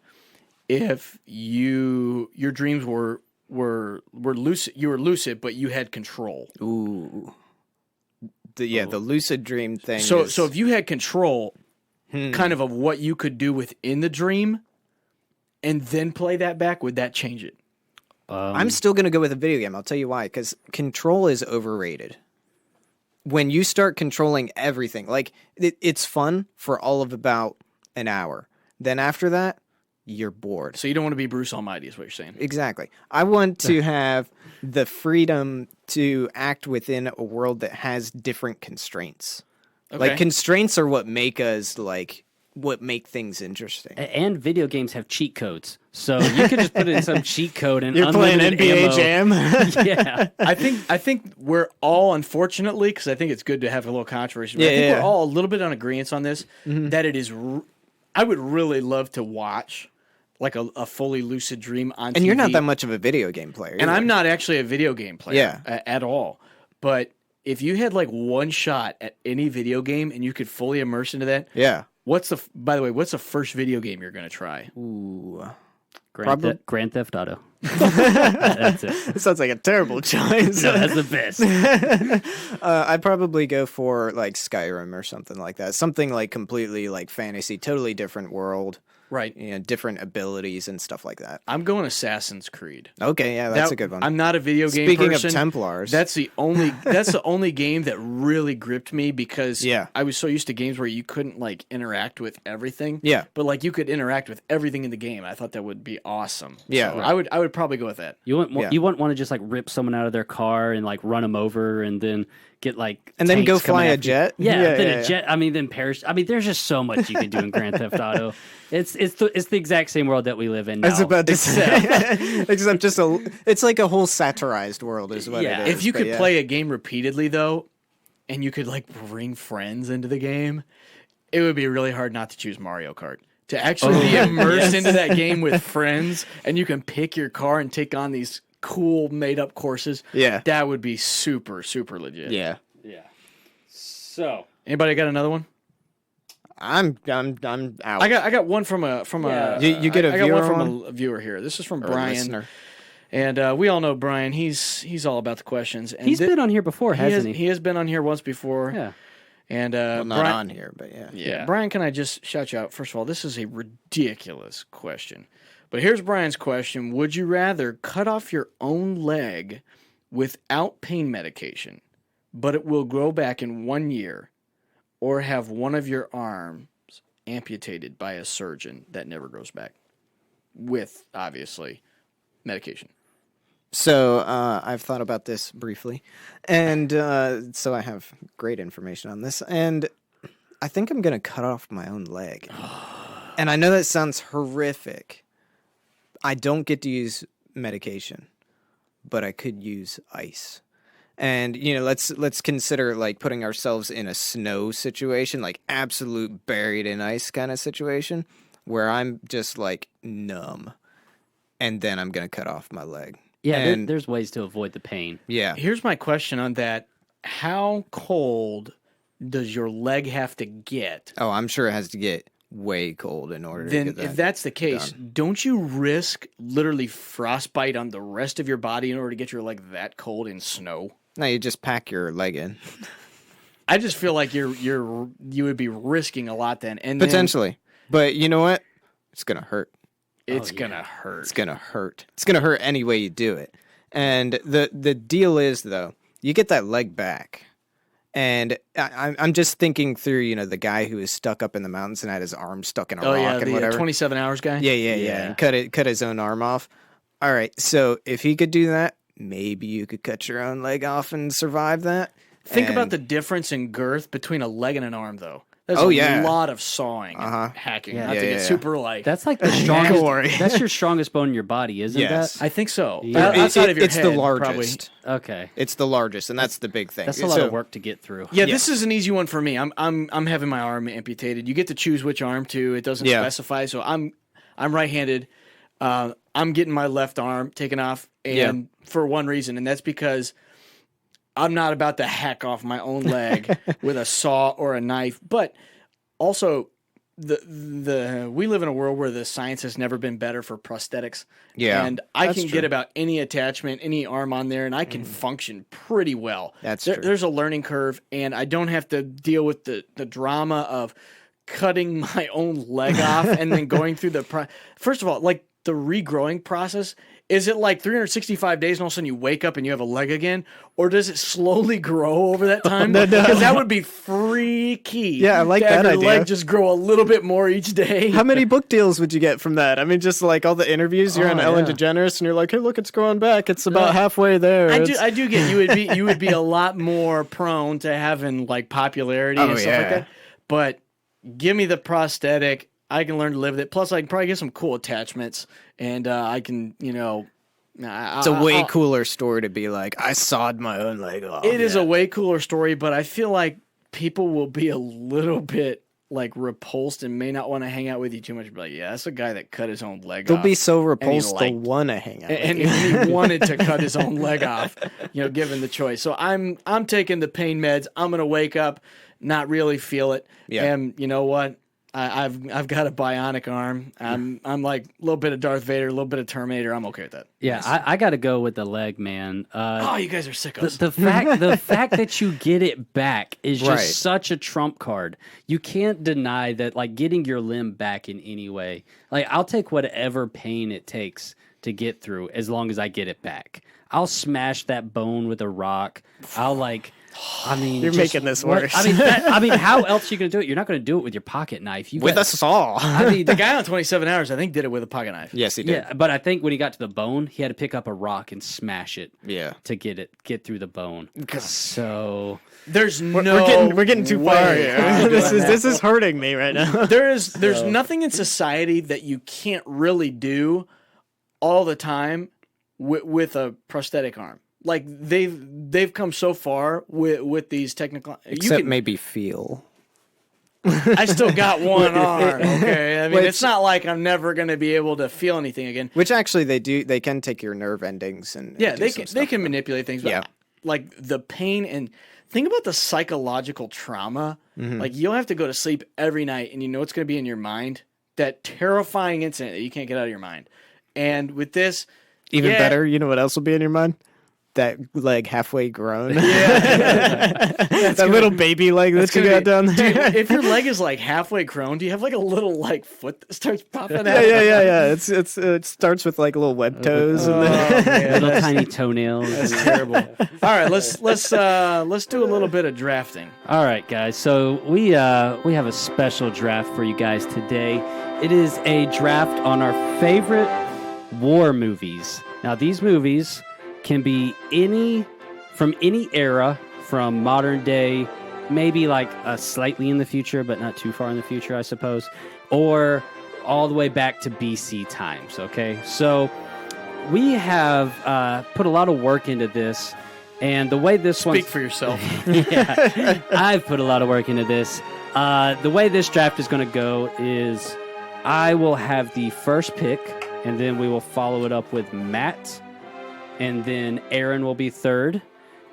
if your dreams were lucid? You were lucid, but you had control. Ooh. The lucid dream thing. So is- if you had control, kind of what you could do within the dream, and then play that back, would that change it? I'm still going to go with a video game. I'll tell you why. Because control is overrated. When you start controlling everything, like it's fun for all of about an hour. Then after that, you're bored. So you don't want to be Bruce Almighty, is what you're saying. Exactly. I want to have the freedom to act within a world that has different constraints. Okay. Like constraints are what make us what make things interesting. And video games have cheat codes, so you could just put in some cheat code and You're playing unlimited NBA ammo. Jam. Yeah, I think we're all, unfortunately, because I think it's good to have a little controversy. But I think Yeah. we're all a little bit on agreement on this. That it is. I would really love to watch like a fully lucid dream on. And you're not TV. that much of a video game player. And either. I'm not actually a video game player Yeah. at all. But if you had like one shot at any video game and you could fully immerse into that, Yeah. by the way, what's the first video game you're going to try? Ooh. Grand Theft Auto. That's it. That sounds like a terrible choice. No, that's the best. I'd probably go for like Skyrim or something like that. Something like completely like fantasy, totally different world, Right. you know, different abilities and stuff like that. I'm going Assassin's Creed. Okay, yeah, that's a good one. I'm not a video game Speaking person. of Templars, That's the only game that really gripped me because Yeah. I was so used to games where you couldn't like interact with everything. Yeah. But like you could interact with everything in the game. I thought that would be awesome. Yeah. So I would probably go with that. You wouldn't Yeah. you wouldn't want to just like rip someone out of their car and like run them over and then get like and then go tanks coming fly a after you. jet. Yeah, then a jet. I mean, then perish. I mean, there's just so much you can do in Grand Theft Auto. It's the exact same world that we live in now. I was about to say, except it's like a whole satirized world, is what Yeah. it is. If you but could yeah. play a game repeatedly though, and you could like bring friends into the game, it would be really hard not to choose Mario Kart. To actually be immersed into that game with friends, and you can pick your car and take on these cool made up courses. Yeah. That would be super, super legit. yeah, Yeah. So Anybody got another one? I'm out. I got one from a Yeah. You get a I got one viewer from on? a viewer here. This is from Or a Brian, listener. and we all know Brian. He's all about the questions. And he's been on here before, hasn't he? He has been on here once before. Yeah. And Well, not Brian, on here, but yeah. Yeah. Brian, can I just shout you out? First of all, this is a ridiculous question. But here's Brian's question. Would you rather cut off your own leg without pain medication, but it will grow back in 1 year, or have one of your arms amputated by a surgeon that never grows back with, obviously, medication? So I've thought about this briefly, and so I have great information on this, and I think I'm going to cut off my own leg. And I know that sounds horrific. I don't get to use medication, but I could use ice. And you know, let's consider like putting ourselves in a snow situation, like absolute buried in ice kind of situation, where I'm just like numb, and then I'm going to cut off my leg. Yeah, And- there's ways to avoid the pain. Yeah. Here's my question on that. How cold does your leg have to get? Oh, I'm sure it has to get way cold in order to Then get that. if that's the case, don't you risk literally frostbite on the rest of your body in order to get your leg that cold in snow? No, you just pack your leg in. I just feel like you would be risking a lot then. And then Potentially. But you know what? It's going to hurt. it's gonna hurt. It's going to hurt. It's going to hurt any way you do it. And the deal is, though, you get that leg back. And I'm just thinking through, you know, the guy who was stuck up in the mountains and had his arm stuck in a Oh rock yeah, and the whatever. 27 hours guy. Yeah. And cut his own arm off. All right. So if he could do that, maybe you could cut your own leg off and survive that. Think about And- the difference in girth between a leg and an arm, though. There's Oh, a yeah. lot of sawing and hacking. Yeah. Not to Yeah, get yeah. super like. That's like the strongest. worry. That's your strongest bone in your body, isn't Yes. I think so. Yeah. Outside of your it's head, the probably. largest. that? Okay. It's the largest, and that's the big thing. That's a lot So- of work to get through. Yeah, this is an easy one for me. I'm having my arm amputated. You get to choose which arm too. It doesn't Yeah. specify. So I'm right-handed. I'm getting my left arm taken off, and for one reason, and that's because I'm not about to hack off my own leg with a saw or a knife. But also, we live in a world where the science has never been better for prosthetics. Yeah, and I that's can true. get about any attachment, any arm on there, and I can function pretty well. That's true. There's a learning curve, and I don't have to deal with the drama of cutting my own leg off and then going through first of all, like the regrowing process is it like 365 days and all of a sudden you wake up and you have a leg again? Or does it slowly grow over that time? No. Because that would be freaky. Yeah, I like to have that your idea. leg just grow a little bit more each day. How many book deals would you get from that? I mean, just like all the interviews, you're on Ellen yeah. DeGeneres, and you're like, "Hey, look, it's growing back. It's about halfway there." I do get you would be a lot more prone to having like popularity and stuff like yeah. that. But give me the prosthetic. I can learn to live with it. Plus, I can probably get some cool attachments, and I can, It's a way cooler story to be like, I sawed my own leg off. It is a way cooler story, but I feel like people will be a little bit like repulsed and may not want to hang out with you too much. Be like, yeah, that's a guy that cut his own leg They'll off. be so repulsed they'll liked- want to hang out. and with he wanted to cut his own leg off, given the choice. So I'm taking the pain meds. I'm gonna wake up, not really feel it. Yeah. And you know what? I've got a bionic arm. I'm like a little bit of Darth Vader, a little bit of Terminator. I'm okay with that. Yeah, I got to go with the leg, man. Oh, you guys are sickos. The fact that you get it back is just Right. such a trump card. You can't deny that, like, getting your limb back in any way. Like, I'll take whatever pain it takes to get through as long as I get it back. I'll smash that bone with a rock. I mean, You're making this worse. I mean, how else are you going to do it? You're not going to do it with your pocket knife. You with got- a saw. I mean, The guy on 27 Hours, I think, did it with a pocket knife. Yes, he did. yeah, but I think when he got to the bone, he had to pick up a rock and smash it. Yeah. To get through the bone. So There's We're no. getting too way far here. I'm doing that. This is hurting me right now. There's nothing in society that you can't really do all the time with a prosthetic arm. Like they've come so far with these technical. Except maybe feel. I still got one arm. Okay, I mean Which- it's not like I'm never going to be able to feel anything again. Which actually they do. They can take your nerve endings and Yeah, do they some can stuff. manipulate things. But Yeah. like the pain and think about the psychological trauma. Like you'll have to go to sleep every night, and you know it's going to be in your mind. That terrifying incident that you can't get out of your mind. And with this, Even yeah. better, you know what else will be in your mind? That leg halfway grown. that little baby leg that you got down there. Dude, if your leg is like halfway grown, do you have like a little like foot that starts popping out? Yeah. It starts with like little web toes. Oh, and then man, little that's tiny toenails. terrible. All right, let's do a little bit of drafting. All right, guys. So we have a special draft for you guys today. It is a draft on our favorite war movies. Now, these movies can be from any era, from modern day, maybe like slightly in the future, but not too far in the future, I suppose, or all the way back to BC times. Okay, so we have put a lot of work into this, and the way this one Speak for yourself. yeah, I've put a lot of work into this. The way this draft is going to go is I will have the first pick, and then we will follow it up with Matt, and then Aaron will be third,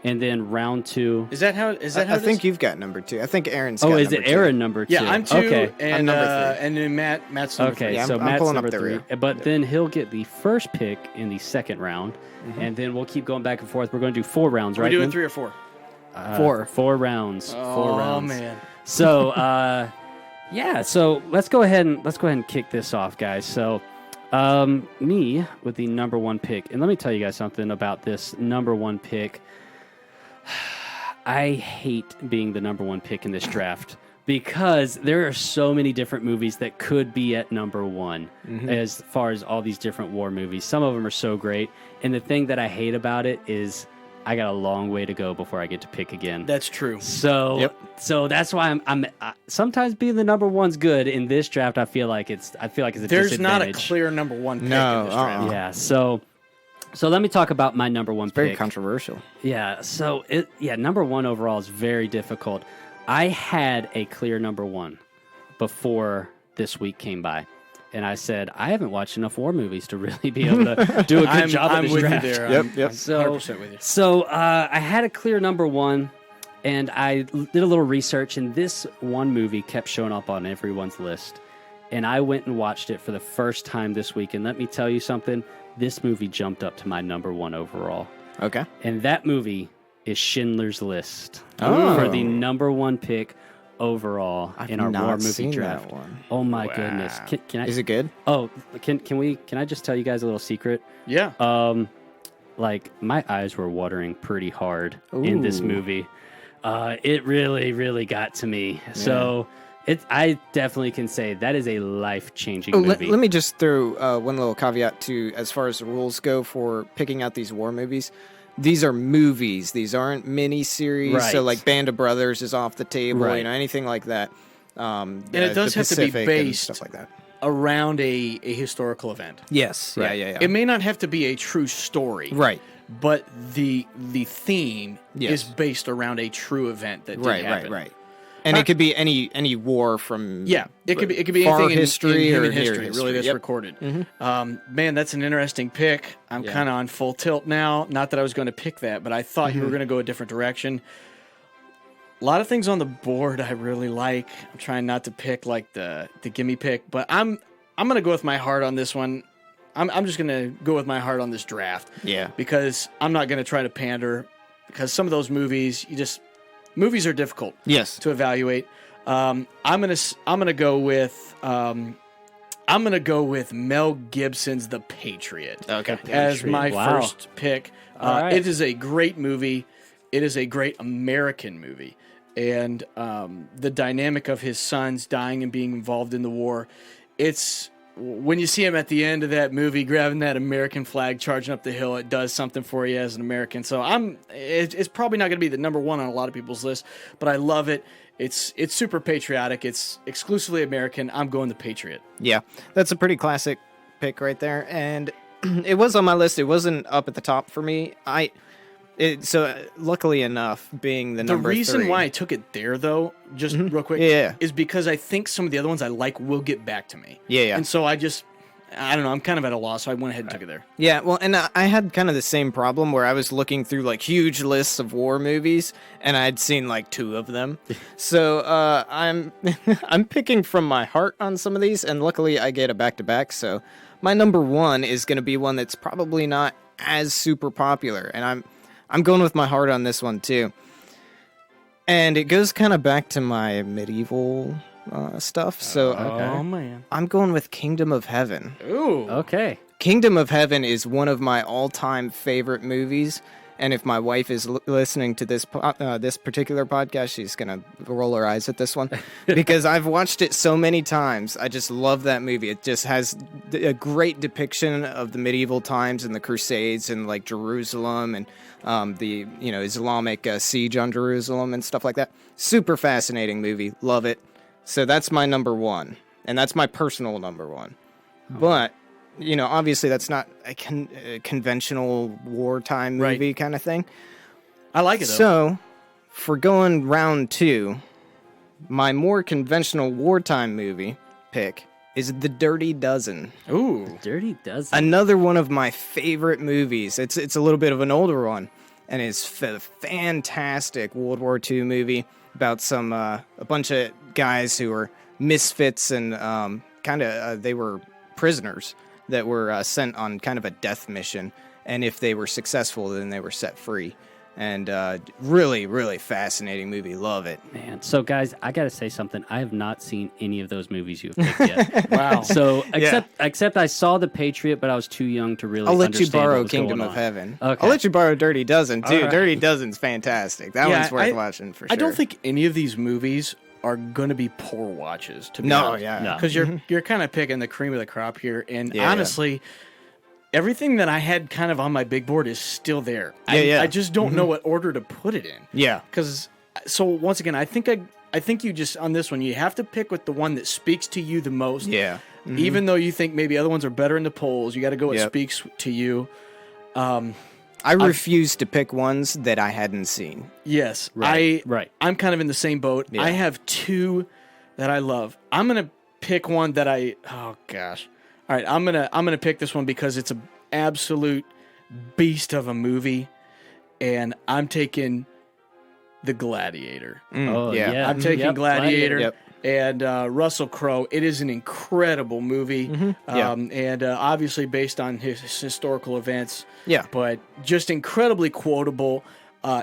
and then round two. Is that how? Is that how? I it think is? you've got number 2. I think Aaron's Oh, got is it number 2. Aaron number two? Yeah, I'm 2, Okay. and I'm number 3. and then Matt's number Okay, 3. Yeah, so I'm Matt's pulling up number the 3. rear. But then he'll get the first pick in the second round, and then we'll keep going back and forth. We're going to do 4 rounds, We're right? doing Lynn? 3 or 4. 4 rounds. 4 rounds. Oh man. So, yeah. So let's go ahead and kick this off, guys. So, me with the number 1 pick, and let me tell you guys something about this number 1 pick. I hate being the number 1 pick in this draft because there are so many different movies that could be at number 1 as far as all these different war movies. Some of them are so great, and the thing that I hate about it is I got a long way to go before I get to pick again. That's true. So, so that's why I'm sometimes being the number 1's good. In this draft, I feel like it's a There's not a disadvantage. clear number 1 pick No, in this draft. Yeah. So let me talk about my number 1 Very pick. controversial. Yeah. So number 1 overall is very difficult. I had a clear number 1 before this week came by. And I said, I haven't watched enough war movies to really be able to do a good job I'm at this with draft. you there. Yep, I'm yep. 100% with you. So I had a clear number 1, and I did a little research, and this one movie kept showing up on everyone's list. And I went and watched it for the first time this week, and let me tell you something, this movie jumped up to my number 1 overall. Okay. And that movie is Schindler's List Oh. for the number 1 pick overall I've in our not war movie seen draft. that one. Oh my goodness! Can I? Is it good? Oh, can I just tell you guys a little secret? Yeah. Like my eyes were watering pretty hard in this Ooh. movie. It really, really got to me. So I definitely can say that is a life-changing movie. Let me just throw one little caveat to as far as the rules go for picking out these war movies. These are movies. These aren't mini-series. Right. So like Band of Brothers is off the table, Right. you know, anything like that. And it does the have to be Pacific and based stuff like that. around a historical event. Yes. Right. Yeah. It may not have to be a true story. Right. But the theme Yes. is based around a true event that did happen. Right. And it could be any war from Yeah, it could be far anything history in or human near history, really, that's Yep. recorded. Man, that's an interesting pick. I'm Yeah. kind of on full tilt now. Not that I was going to pick that, but I thought you were going to go a different direction. A lot of things on the board I really like. I'm trying not to pick like the gimme pick, but I'm going to go with my heart on this one. I'm just going to go with my heart on this draft. Yeah. Because I'm not going to try to pander. Because some of those movies, movies are difficult Yes. to evaluate. I'm gonna go with Mel Gibson's The Patriot. Okay. As my Wow. first pick. All right. It is a great movie. It is a great American movie. And the dynamic of his sons dying and being involved in the war, it's when you see him at the end of that movie grabbing that American flag charging up the hill, it does something for you as an American. So it's probably not going to be the number one on a lot of people's list, but I love it. It's super patriotic. It's exclusively American. I'm going The Patriot. Yeah. That's a pretty classic pick right there. And it was on my list. It wasn't up at the top for me. Luckily enough, being the number reason 3. why I took it there, though, just real quick, Yeah. is because I think some of the other ones I like will get back to me. Yeah. And so I don't know, I'm kind of at a loss, so I went ahead and took it there. Yeah, well, and I had kind of the same problem where I was looking through like huge lists of war movies, and I'd seen like 2 of them. So I'm I'm picking from my heart on some of these, and luckily I get a back to back. So my number 1 is going to be one that's probably not as super popular, and I'm going with my heart on this one too. And it goes kind of back to my medieval stuff. So Oh, man. I'm going with Kingdom of Heaven. Ooh. Okay. Kingdom of Heaven is one of my all-time favorite movies, and if my wife is listening to this this particular podcast, she's gonna roll her eyes at this one because I've watched it so many times. I just love that movie. It just has a great depiction of the medieval times and the Crusades and like Jerusalem and the Islamic siege on Jerusalem and stuff like that. Super fascinating movie. Love it. So that's my number 1, and that's my personal number 1. But obviously that's not a conventional wartime movie kind of thing. I like it, though. So, for going round 2, my more conventional wartime movie pick is The Dirty Dozen. Ooh. Dirty Dozen. Another one of my favorite movies. It's a little bit of an older one, and it's a fantastic World War II movie about a bunch of guys who were misfits and they were prisoners that were sent on kind of a death mission, and if they were successful, then they were set free. And really, really fascinating movie. Love it. Man, so guys, I gotta say something. I have not seen any of those movies you have picked yet. Wow. So except I saw The Patriot, but I was too young to really. I'll let you understand borrow what was Kingdom going of on. Heaven. Okay. I'll let you borrow Dirty Dozen too. All right. Dirty Dozen's fantastic. That Yeah, one's worth watching for sure. I don't think any of these movies are going to be poor watches, to be No, honest. yeah. No. Because you're kind of picking the cream of the crop here. And Yeah, honestly, everything that I had kind of on my big board is still there. Yeah. I just don't know what order to put it in. Yeah. Because, so once again, I think you just, on this one, you have to pick with the one that speaks to you the most. Yeah. Even though you think maybe other ones are better in the polls, you got to go what Yep. speaks to you. I refuse to pick ones that I hadn't seen. Yes. Right. I'm kind of in the same boat. Yeah. I have 2 that I love. I'm going to pick one that oh gosh. All right, I'm going to pick this one because it's an absolute beast of a movie, and I'm taking The Gladiator. Oh yeah, I'm taking Yep, Gladiator. Yep. And Russell Crowe. It is an incredible movie, Yeah. and obviously based on his historical events. Yeah. But just incredibly quotable,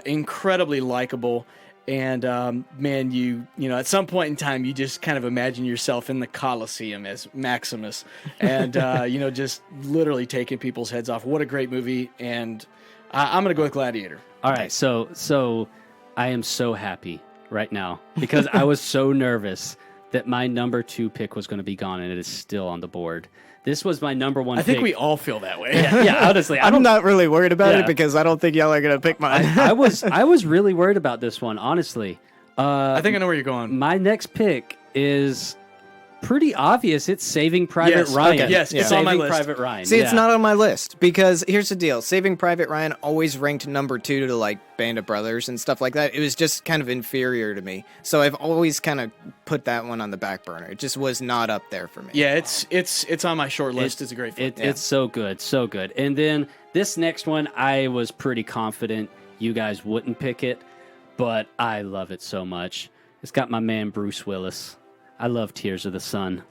incredibly likable, And man, you know, at some point in time, you just kind of imagine yourself in the Colosseum as Maximus, and you know, just literally taking people's heads off. What a great movie! And I'm gonna go with Gladiator. All right, so I am so happy right now because I was so nervous that my number 2 pick was going to be gone, and it is still on the board. This was my number 1 I think pick. we all feel that way. Yeah, honestly, I'm not really worried about Yeah. it because I don't think y'all are gonna pick mine. I was really worried about this one, honestly. I think I know where you're going. My next pick is pretty obvious. It's Saving Private Yes, Ryan. okay. Yes, it's on my Saving list. Private Ryan. See, it's yeah. not on my list because here's the deal: Saving Private Ryan always ranked number 2 to like Band of Brothers and stuff like that. It was just kind of inferior to me, so I've always kind of put that one on the back burner. It just was not up there for me. Yeah, it's on my short list. It's a great film. It's so good, so good. And then this next one, I was pretty confident you guys wouldn't pick it, but I love it so much. It's got my man Bruce Willis. I love Tears of the Sun.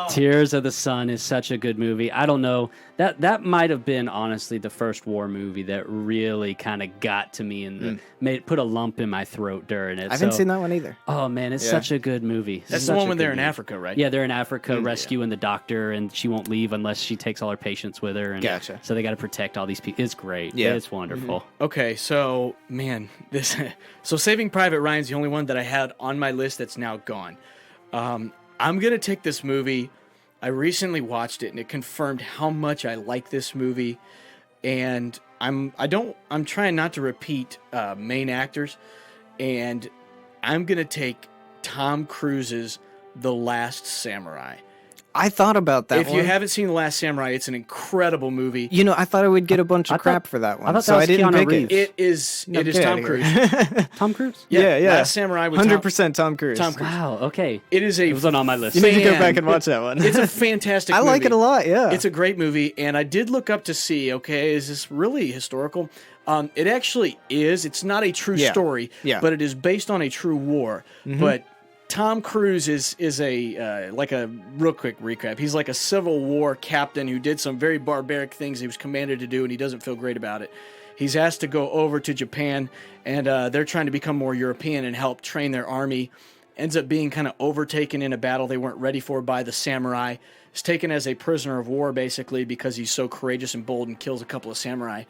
Tears of the Sun is such a good movie. I don't know. That might have been honestly the first war movie that really kind of got to me and put a lump in my throat during it. I haven't seen that one either. Oh man, it's Yeah. such a good movie. That's Such the one a when good they're in movie. Africa, right? Yeah, they're in Africa rescuing the doctor, and she won't leave unless she takes all her patients with her. And Gotcha. So they got to protect all these people. It's great. Yeah. It's wonderful. Okay, so man, so Saving Private Ryan's the only one that I had on my list that's now gone. I'm gonna take this movie. I recently watched it and it confirmed how much I like this movie, and I'm trying not to repeat main actors, and I'm gonna take Tom Cruise's The Last Samurai. I thought about that If one. you haven't seen The Last Samurai, it's an incredible movie. You know, I thought I would get a bunch of I thought- crap for that one, I thought that so was I didn't Keanu pick Reeves. it. It is No, it is get Tom outta Cruise. here. Tom Cruise? Yeah, yeah. Last Samurai with 100% Tom Cruise. Tom Cruise. Wow. Okay. It is a It wasn't on my list. You need to go fan- back and watch that one. It's a fantastic I movie. like it a lot, yeah. It's a great movie, and I did look up to see, okay, is this really historical? It actually is. It's not a true Yeah. story, Yeah. but it is based on a true war. But Tom Cruise is a like a real quick recap. He's like a Civil War captain who did some very barbaric things he was commanded to do, and he doesn't feel great about it. He's asked to go over to Japan, and they're trying to become more European and help train their army. Ends up being kind of overtaken in a battle they weren't ready for by the samurai. Is taken as a prisoner of war, basically, because he's so courageous and bold and kills a couple of samurai.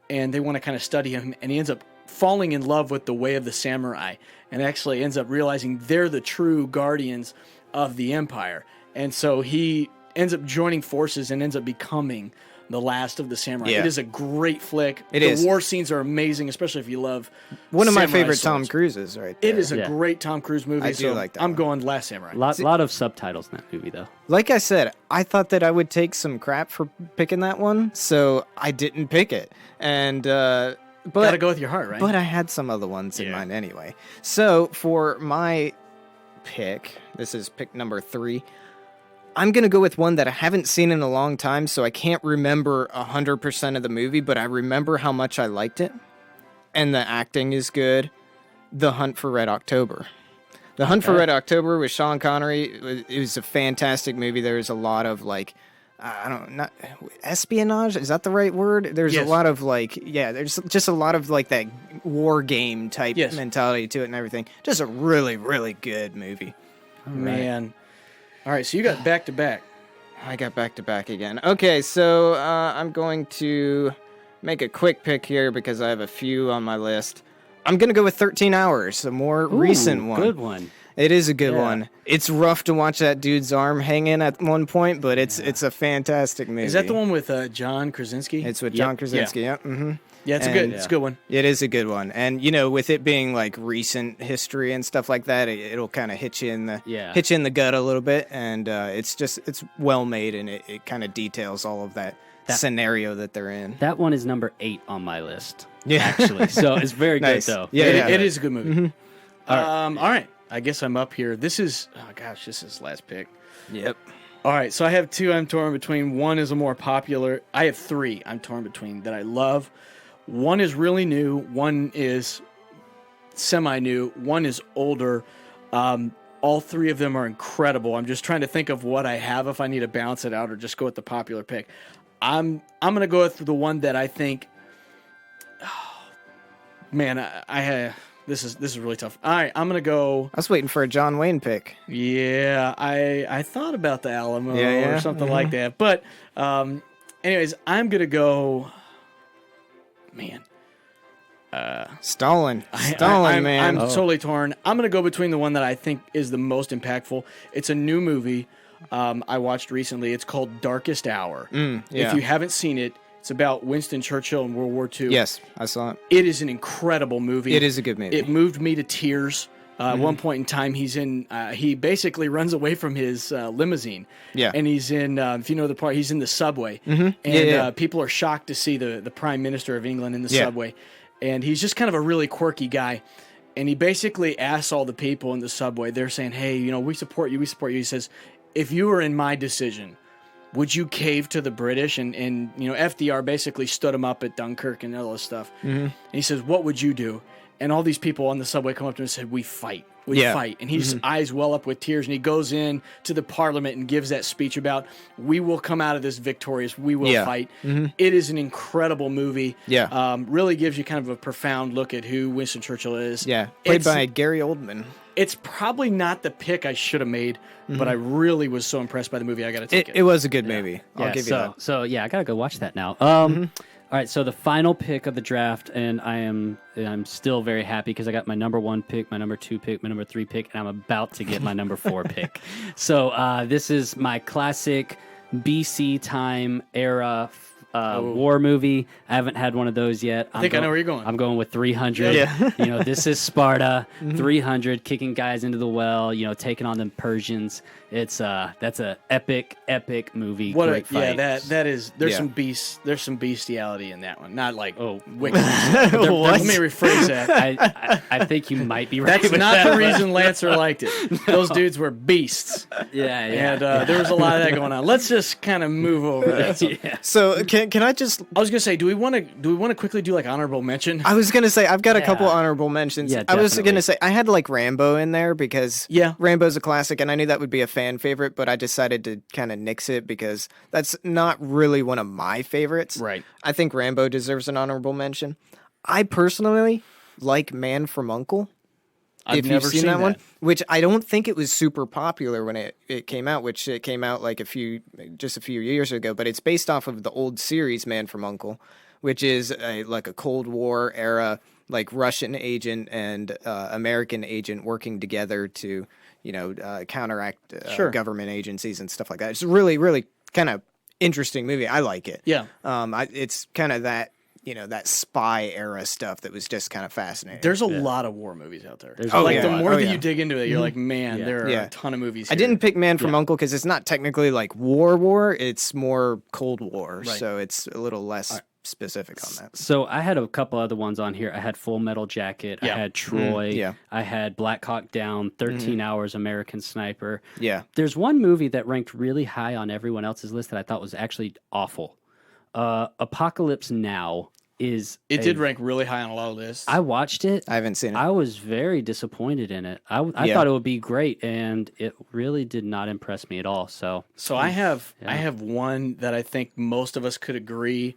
And they want to kind of study him, and he ends up falling in love with the way of the samurai, and actually ends up realizing they're the true guardians of the empire. And so he ends up joining forces and ends up becoming the last of the samurai. Yeah. It is a great flick. It the is. war scenes are amazing, especially if you love one of my samurai favorite Tom swords. Cruises right there. It is a Yeah. great Tom Cruise movie. I do so like that I'm one. going Last Samurai. Lot of subtitles in that movie, though. Like I said, I thought that I would take some crap for picking that one, so I didn't pick it. And but Gotta go with your heart, right? But I had some other ones in Yeah. mind anyway. So for my pick, this is pick number 3. I'm going to go with one that I haven't seen in a long time, so I can't remember 100% of the movie, but I remember how much I liked it. And the acting is good. The Hunt for Red October. The Hunt for Red October with Sean Connery, it was a fantastic movie. There was a lot of like, I don't know, not espionage. Is that the right word? There's Yes. a lot of like, yeah, there's just a lot of like that war game type Yes. mentality to it and everything. Just a really, really good movie. Man. All right, so you got back to back. I got back to back again. Okay, so I'm going to make a quick pick here because I have a few on my list. I'm going to go with 13 Hours, a more recent one. Good one. It is a good Yeah. one. It's rough to watch that dude's arm hanging at one point, but it's a fantastic movie. Is that the one with John Krasinski? It's with Yep. John Krasinski. Yeah. Mm-hmm. Yeah, it's And- it's a good one. It is a good one, and you know, with it being like recent history and stuff like that, it'll kind of hit you in the gut a little bit, and it's well made, and it kind of details all of that scenario that they're in. That one is number 8 on my list. Yeah. Actually. So it's very Nice. good, though. Yeah, It- yeah. it is a good movie. Mm-hmm. All right. I guess I'm up here. This is this is last pick. Yep. All right, so I have 2 I'm torn between. One is a more popular. I have 3 I'm torn between that I love. One is really new. One is semi-new. One is older. All 3 of them are incredible. I'm just trying to think of what I have if I need to balance it out or just go with the popular pick. I'm gonna go with the one that I think. Oh, man, I have. This is really tough. All right, I'm gonna go. I was waiting for a John Wayne pick. Yeah, I thought about the Alamo Yeah. or something like that. But anyways, I'm gonna go. Man, Stalin. I'm totally torn. I'm gonna go between the one that I think is the most impactful. It's a new movie I watched recently. It's called Darkest Hour. Yeah. If you haven't seen it, it's about Winston Churchill in World War II. Yes, I saw it. It is an incredible movie. It is a good movie. It moved me to tears. At one point in time, he basically runs away from his limousine. Yeah. And he's in, if you know the part, he's in the subway. Yeah, And people are shocked to see the Prime Minister of England in the subway. And he's just kind of a really quirky guy. And he basically asks all the people in the subway, they're saying, hey, we support you, we support you. He says, if you were in my decision, would you cave to the British? And FDR basically stood him up at Dunkirk and all this stuff. And he says, what would you do? And all these people on the subway come up to him and said, we fight. We fight. And his eyes well up with tears. And he goes in to the parliament and gives that speech about, we will come out of this victorious. We will fight. It is an incredible movie. Yeah. Really gives you kind of a profound look at who Winston Churchill is. Yeah. Played by Gary Oldman. It's probably not the pick I should have made, but I really was so impressed by the movie. I got to take it. It was a good movie. I'll Yeah, give you that. So yeah, I gotta go watch that now. All right, so the final pick of the draft, and I'm still very happy because I got my number 1 pick, my number 2 pick, my number 3 pick, and I'm about to get my number 4 pick. So this is my classic BC time era war movie. I haven't had one of those yet. I think I know where you're going. I'm going with 300. Yeah. This is Sparta. 300, kicking guys into the well. Taking on the Persians. That's a epic movie. Great fight. that is. There's Yeah. some beast. There's some bestiality in that one. Not like wicked. What? Let me rephrase that. I think you might be right. That's with not that the one. reason Lancer liked it. Those dudes were beasts, Yeah. and there was a lot of that going on. Let's just kind of move over that. Yeah. So can I just? I was gonna say, do we want to quickly do like honorable mention? I was gonna say I've got a couple Yeah. honorable mentions. Yeah, I was definitely. gonna say I had like Rambo in there because Yeah. Rambo's a classic, and I knew that would be a fan favorite, but I decided to kind of nix it because that's not really one of my favorites. Right. I think Rambo deserves an honorable mention. I personally like Man from U.N.C.L.E. I've if never you've seen seen that one, which I don't think it was super popular when it came out, which it came out like just a few years ago, but it's based off of the old series Man from U.N.C.L.E., which is like a Cold War era, like Russian agent and American agent working together to, counteract government agencies and stuff like that. It's a really, really kind of interesting movie. I like it. Yeah. It's kind of that, that spy era stuff that was just kind of fascinating. There's a lot of war movies out there. There's Oh, like yeah. the more Oh, that yeah. you dig into it, you're like, man, Yeah. there are Yeah. a ton of movies. I here. didn't pick Man from U.N.C.L.E. because it's not technically like war. It's more Cold War, Right. so it's a little less specific on that. So I had a couple other ones on here. I had Full Metal Jacket. Yeah. I had Troy. yeah. I had Black Hawk Down, 13 Hours, American Sniper. Yeah. There's one movie that ranked really high on everyone else's list that I thought was actually awful. Apocalypse Now is. It did rank really high on a lot of lists. I watched it. I haven't seen it. I was very disappointed in it. I Yeah. thought it would be great, and it really did not impress me at all. So I have one that I think most of us could agree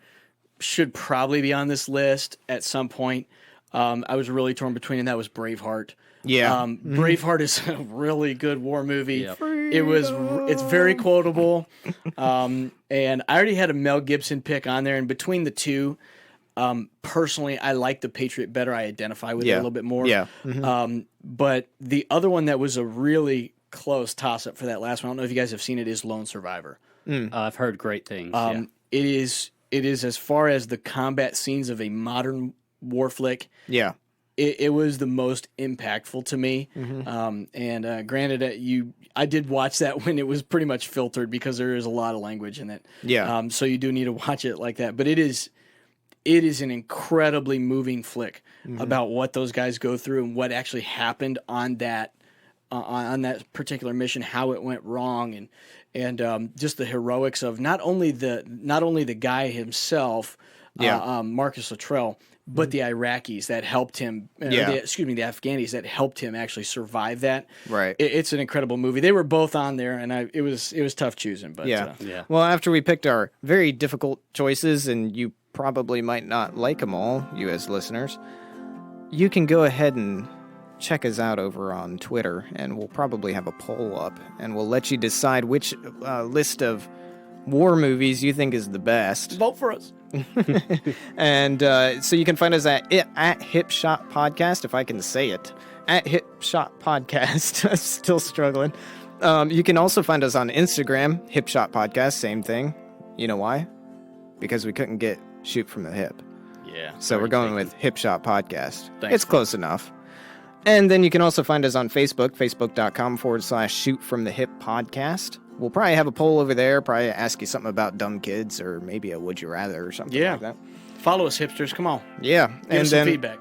should probably be on this list at some point. I was really torn between, and that was Braveheart. Yeah. Braveheart is a really good war movie. Yep. It's very quotable. And I already had a Mel Gibson pick on there, and between the two, personally, I like The Patriot better. I identify with it a little bit more. Yeah. But the other one that was a really close toss-up for that last one, I don't know if you guys have seen it, is Lone Survivor. I've heard great things. Yeah. It is as far as the combat scenes of a modern war flick, Yeah. it was the most impactful to me. Granted, I did watch that when it was pretty much filtered because there is a lot of language in it. Yeah. So you do need to watch it like that. But it is an incredibly moving flick about what those guys go through and what actually happened on that particular mission, how it went wrong, and just the heroics of not only the guy himself, Marcus Luttrell, but the Iraqis that helped him. The Afghanis that helped him actually survive that. Right. It's an incredible movie. They were both on there, and it was tough choosing. But Yeah. Yeah. Well, after we picked our very difficult choices, and you probably might not like them all, you as listeners, you can go ahead and check us out over on Twitter, and we'll probably have a poll up, and we'll let you decide which list of war movies you think is the best. Vote for us. And so you can find us at Hip Shot Podcast, if I can say it. At Hip Shot Podcast. I'm still struggling. You can also find us on Instagram, Hip Shot Podcast, same thing. You know why? Because we couldn't get Shoot from the Hip. Yeah. So we're going with Hip Shot Podcast. Thanks, It's close enough. And then you can also find us on Facebook, facebook.com/Shoot from the Hip Podcast. We'll probably have a poll over there, probably ask you something about dumb kids or maybe a would you rather or something like that. Follow us, hipsters. Come on. Yeah. Give us some feedback.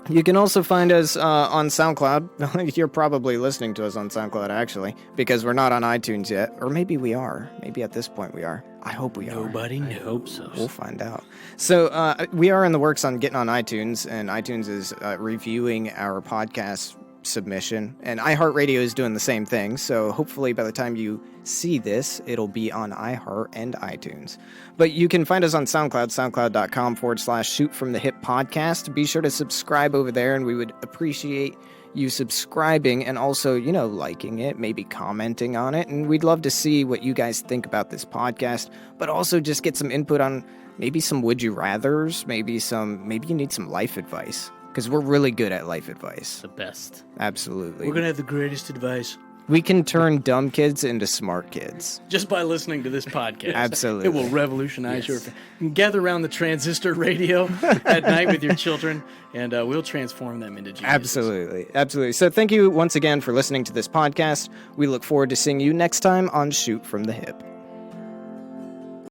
You can also find us on SoundCloud. You're probably listening to us on SoundCloud, actually, because we're not on iTunes yet. Or maybe we are. Maybe at this point we are. I hope we are. Nobody knows. I hope so. We'll find out. So we are in the works on getting on iTunes, and iTunes is reviewing our podcast submission, and iHeartRadio is doing the same thing. So hopefully by the time you see this, it'll be on iHeart and iTunes. But you can find us on SoundCloud, soundcloud.com/Shoot from the Hip Podcast. Be sure to subscribe over there, and we would appreciate you subscribing and also, liking it, maybe commenting on it. And we'd love to see what you guys think about this podcast, but also just get some input on maybe some would you rathers, maybe you need some life advice, because we're really good at life advice. The best. Absolutely. We're going to have the greatest advice. We can turn dumb kids into smart kids. Just by listening to this podcast. Absolutely. It will revolutionize your... Gather around the transistor radio at night with your children, and we'll transform them into geniuses. Absolutely. Absolutely. So thank you once again for listening to this podcast. We look forward to seeing you next time on Shoot from the Hip.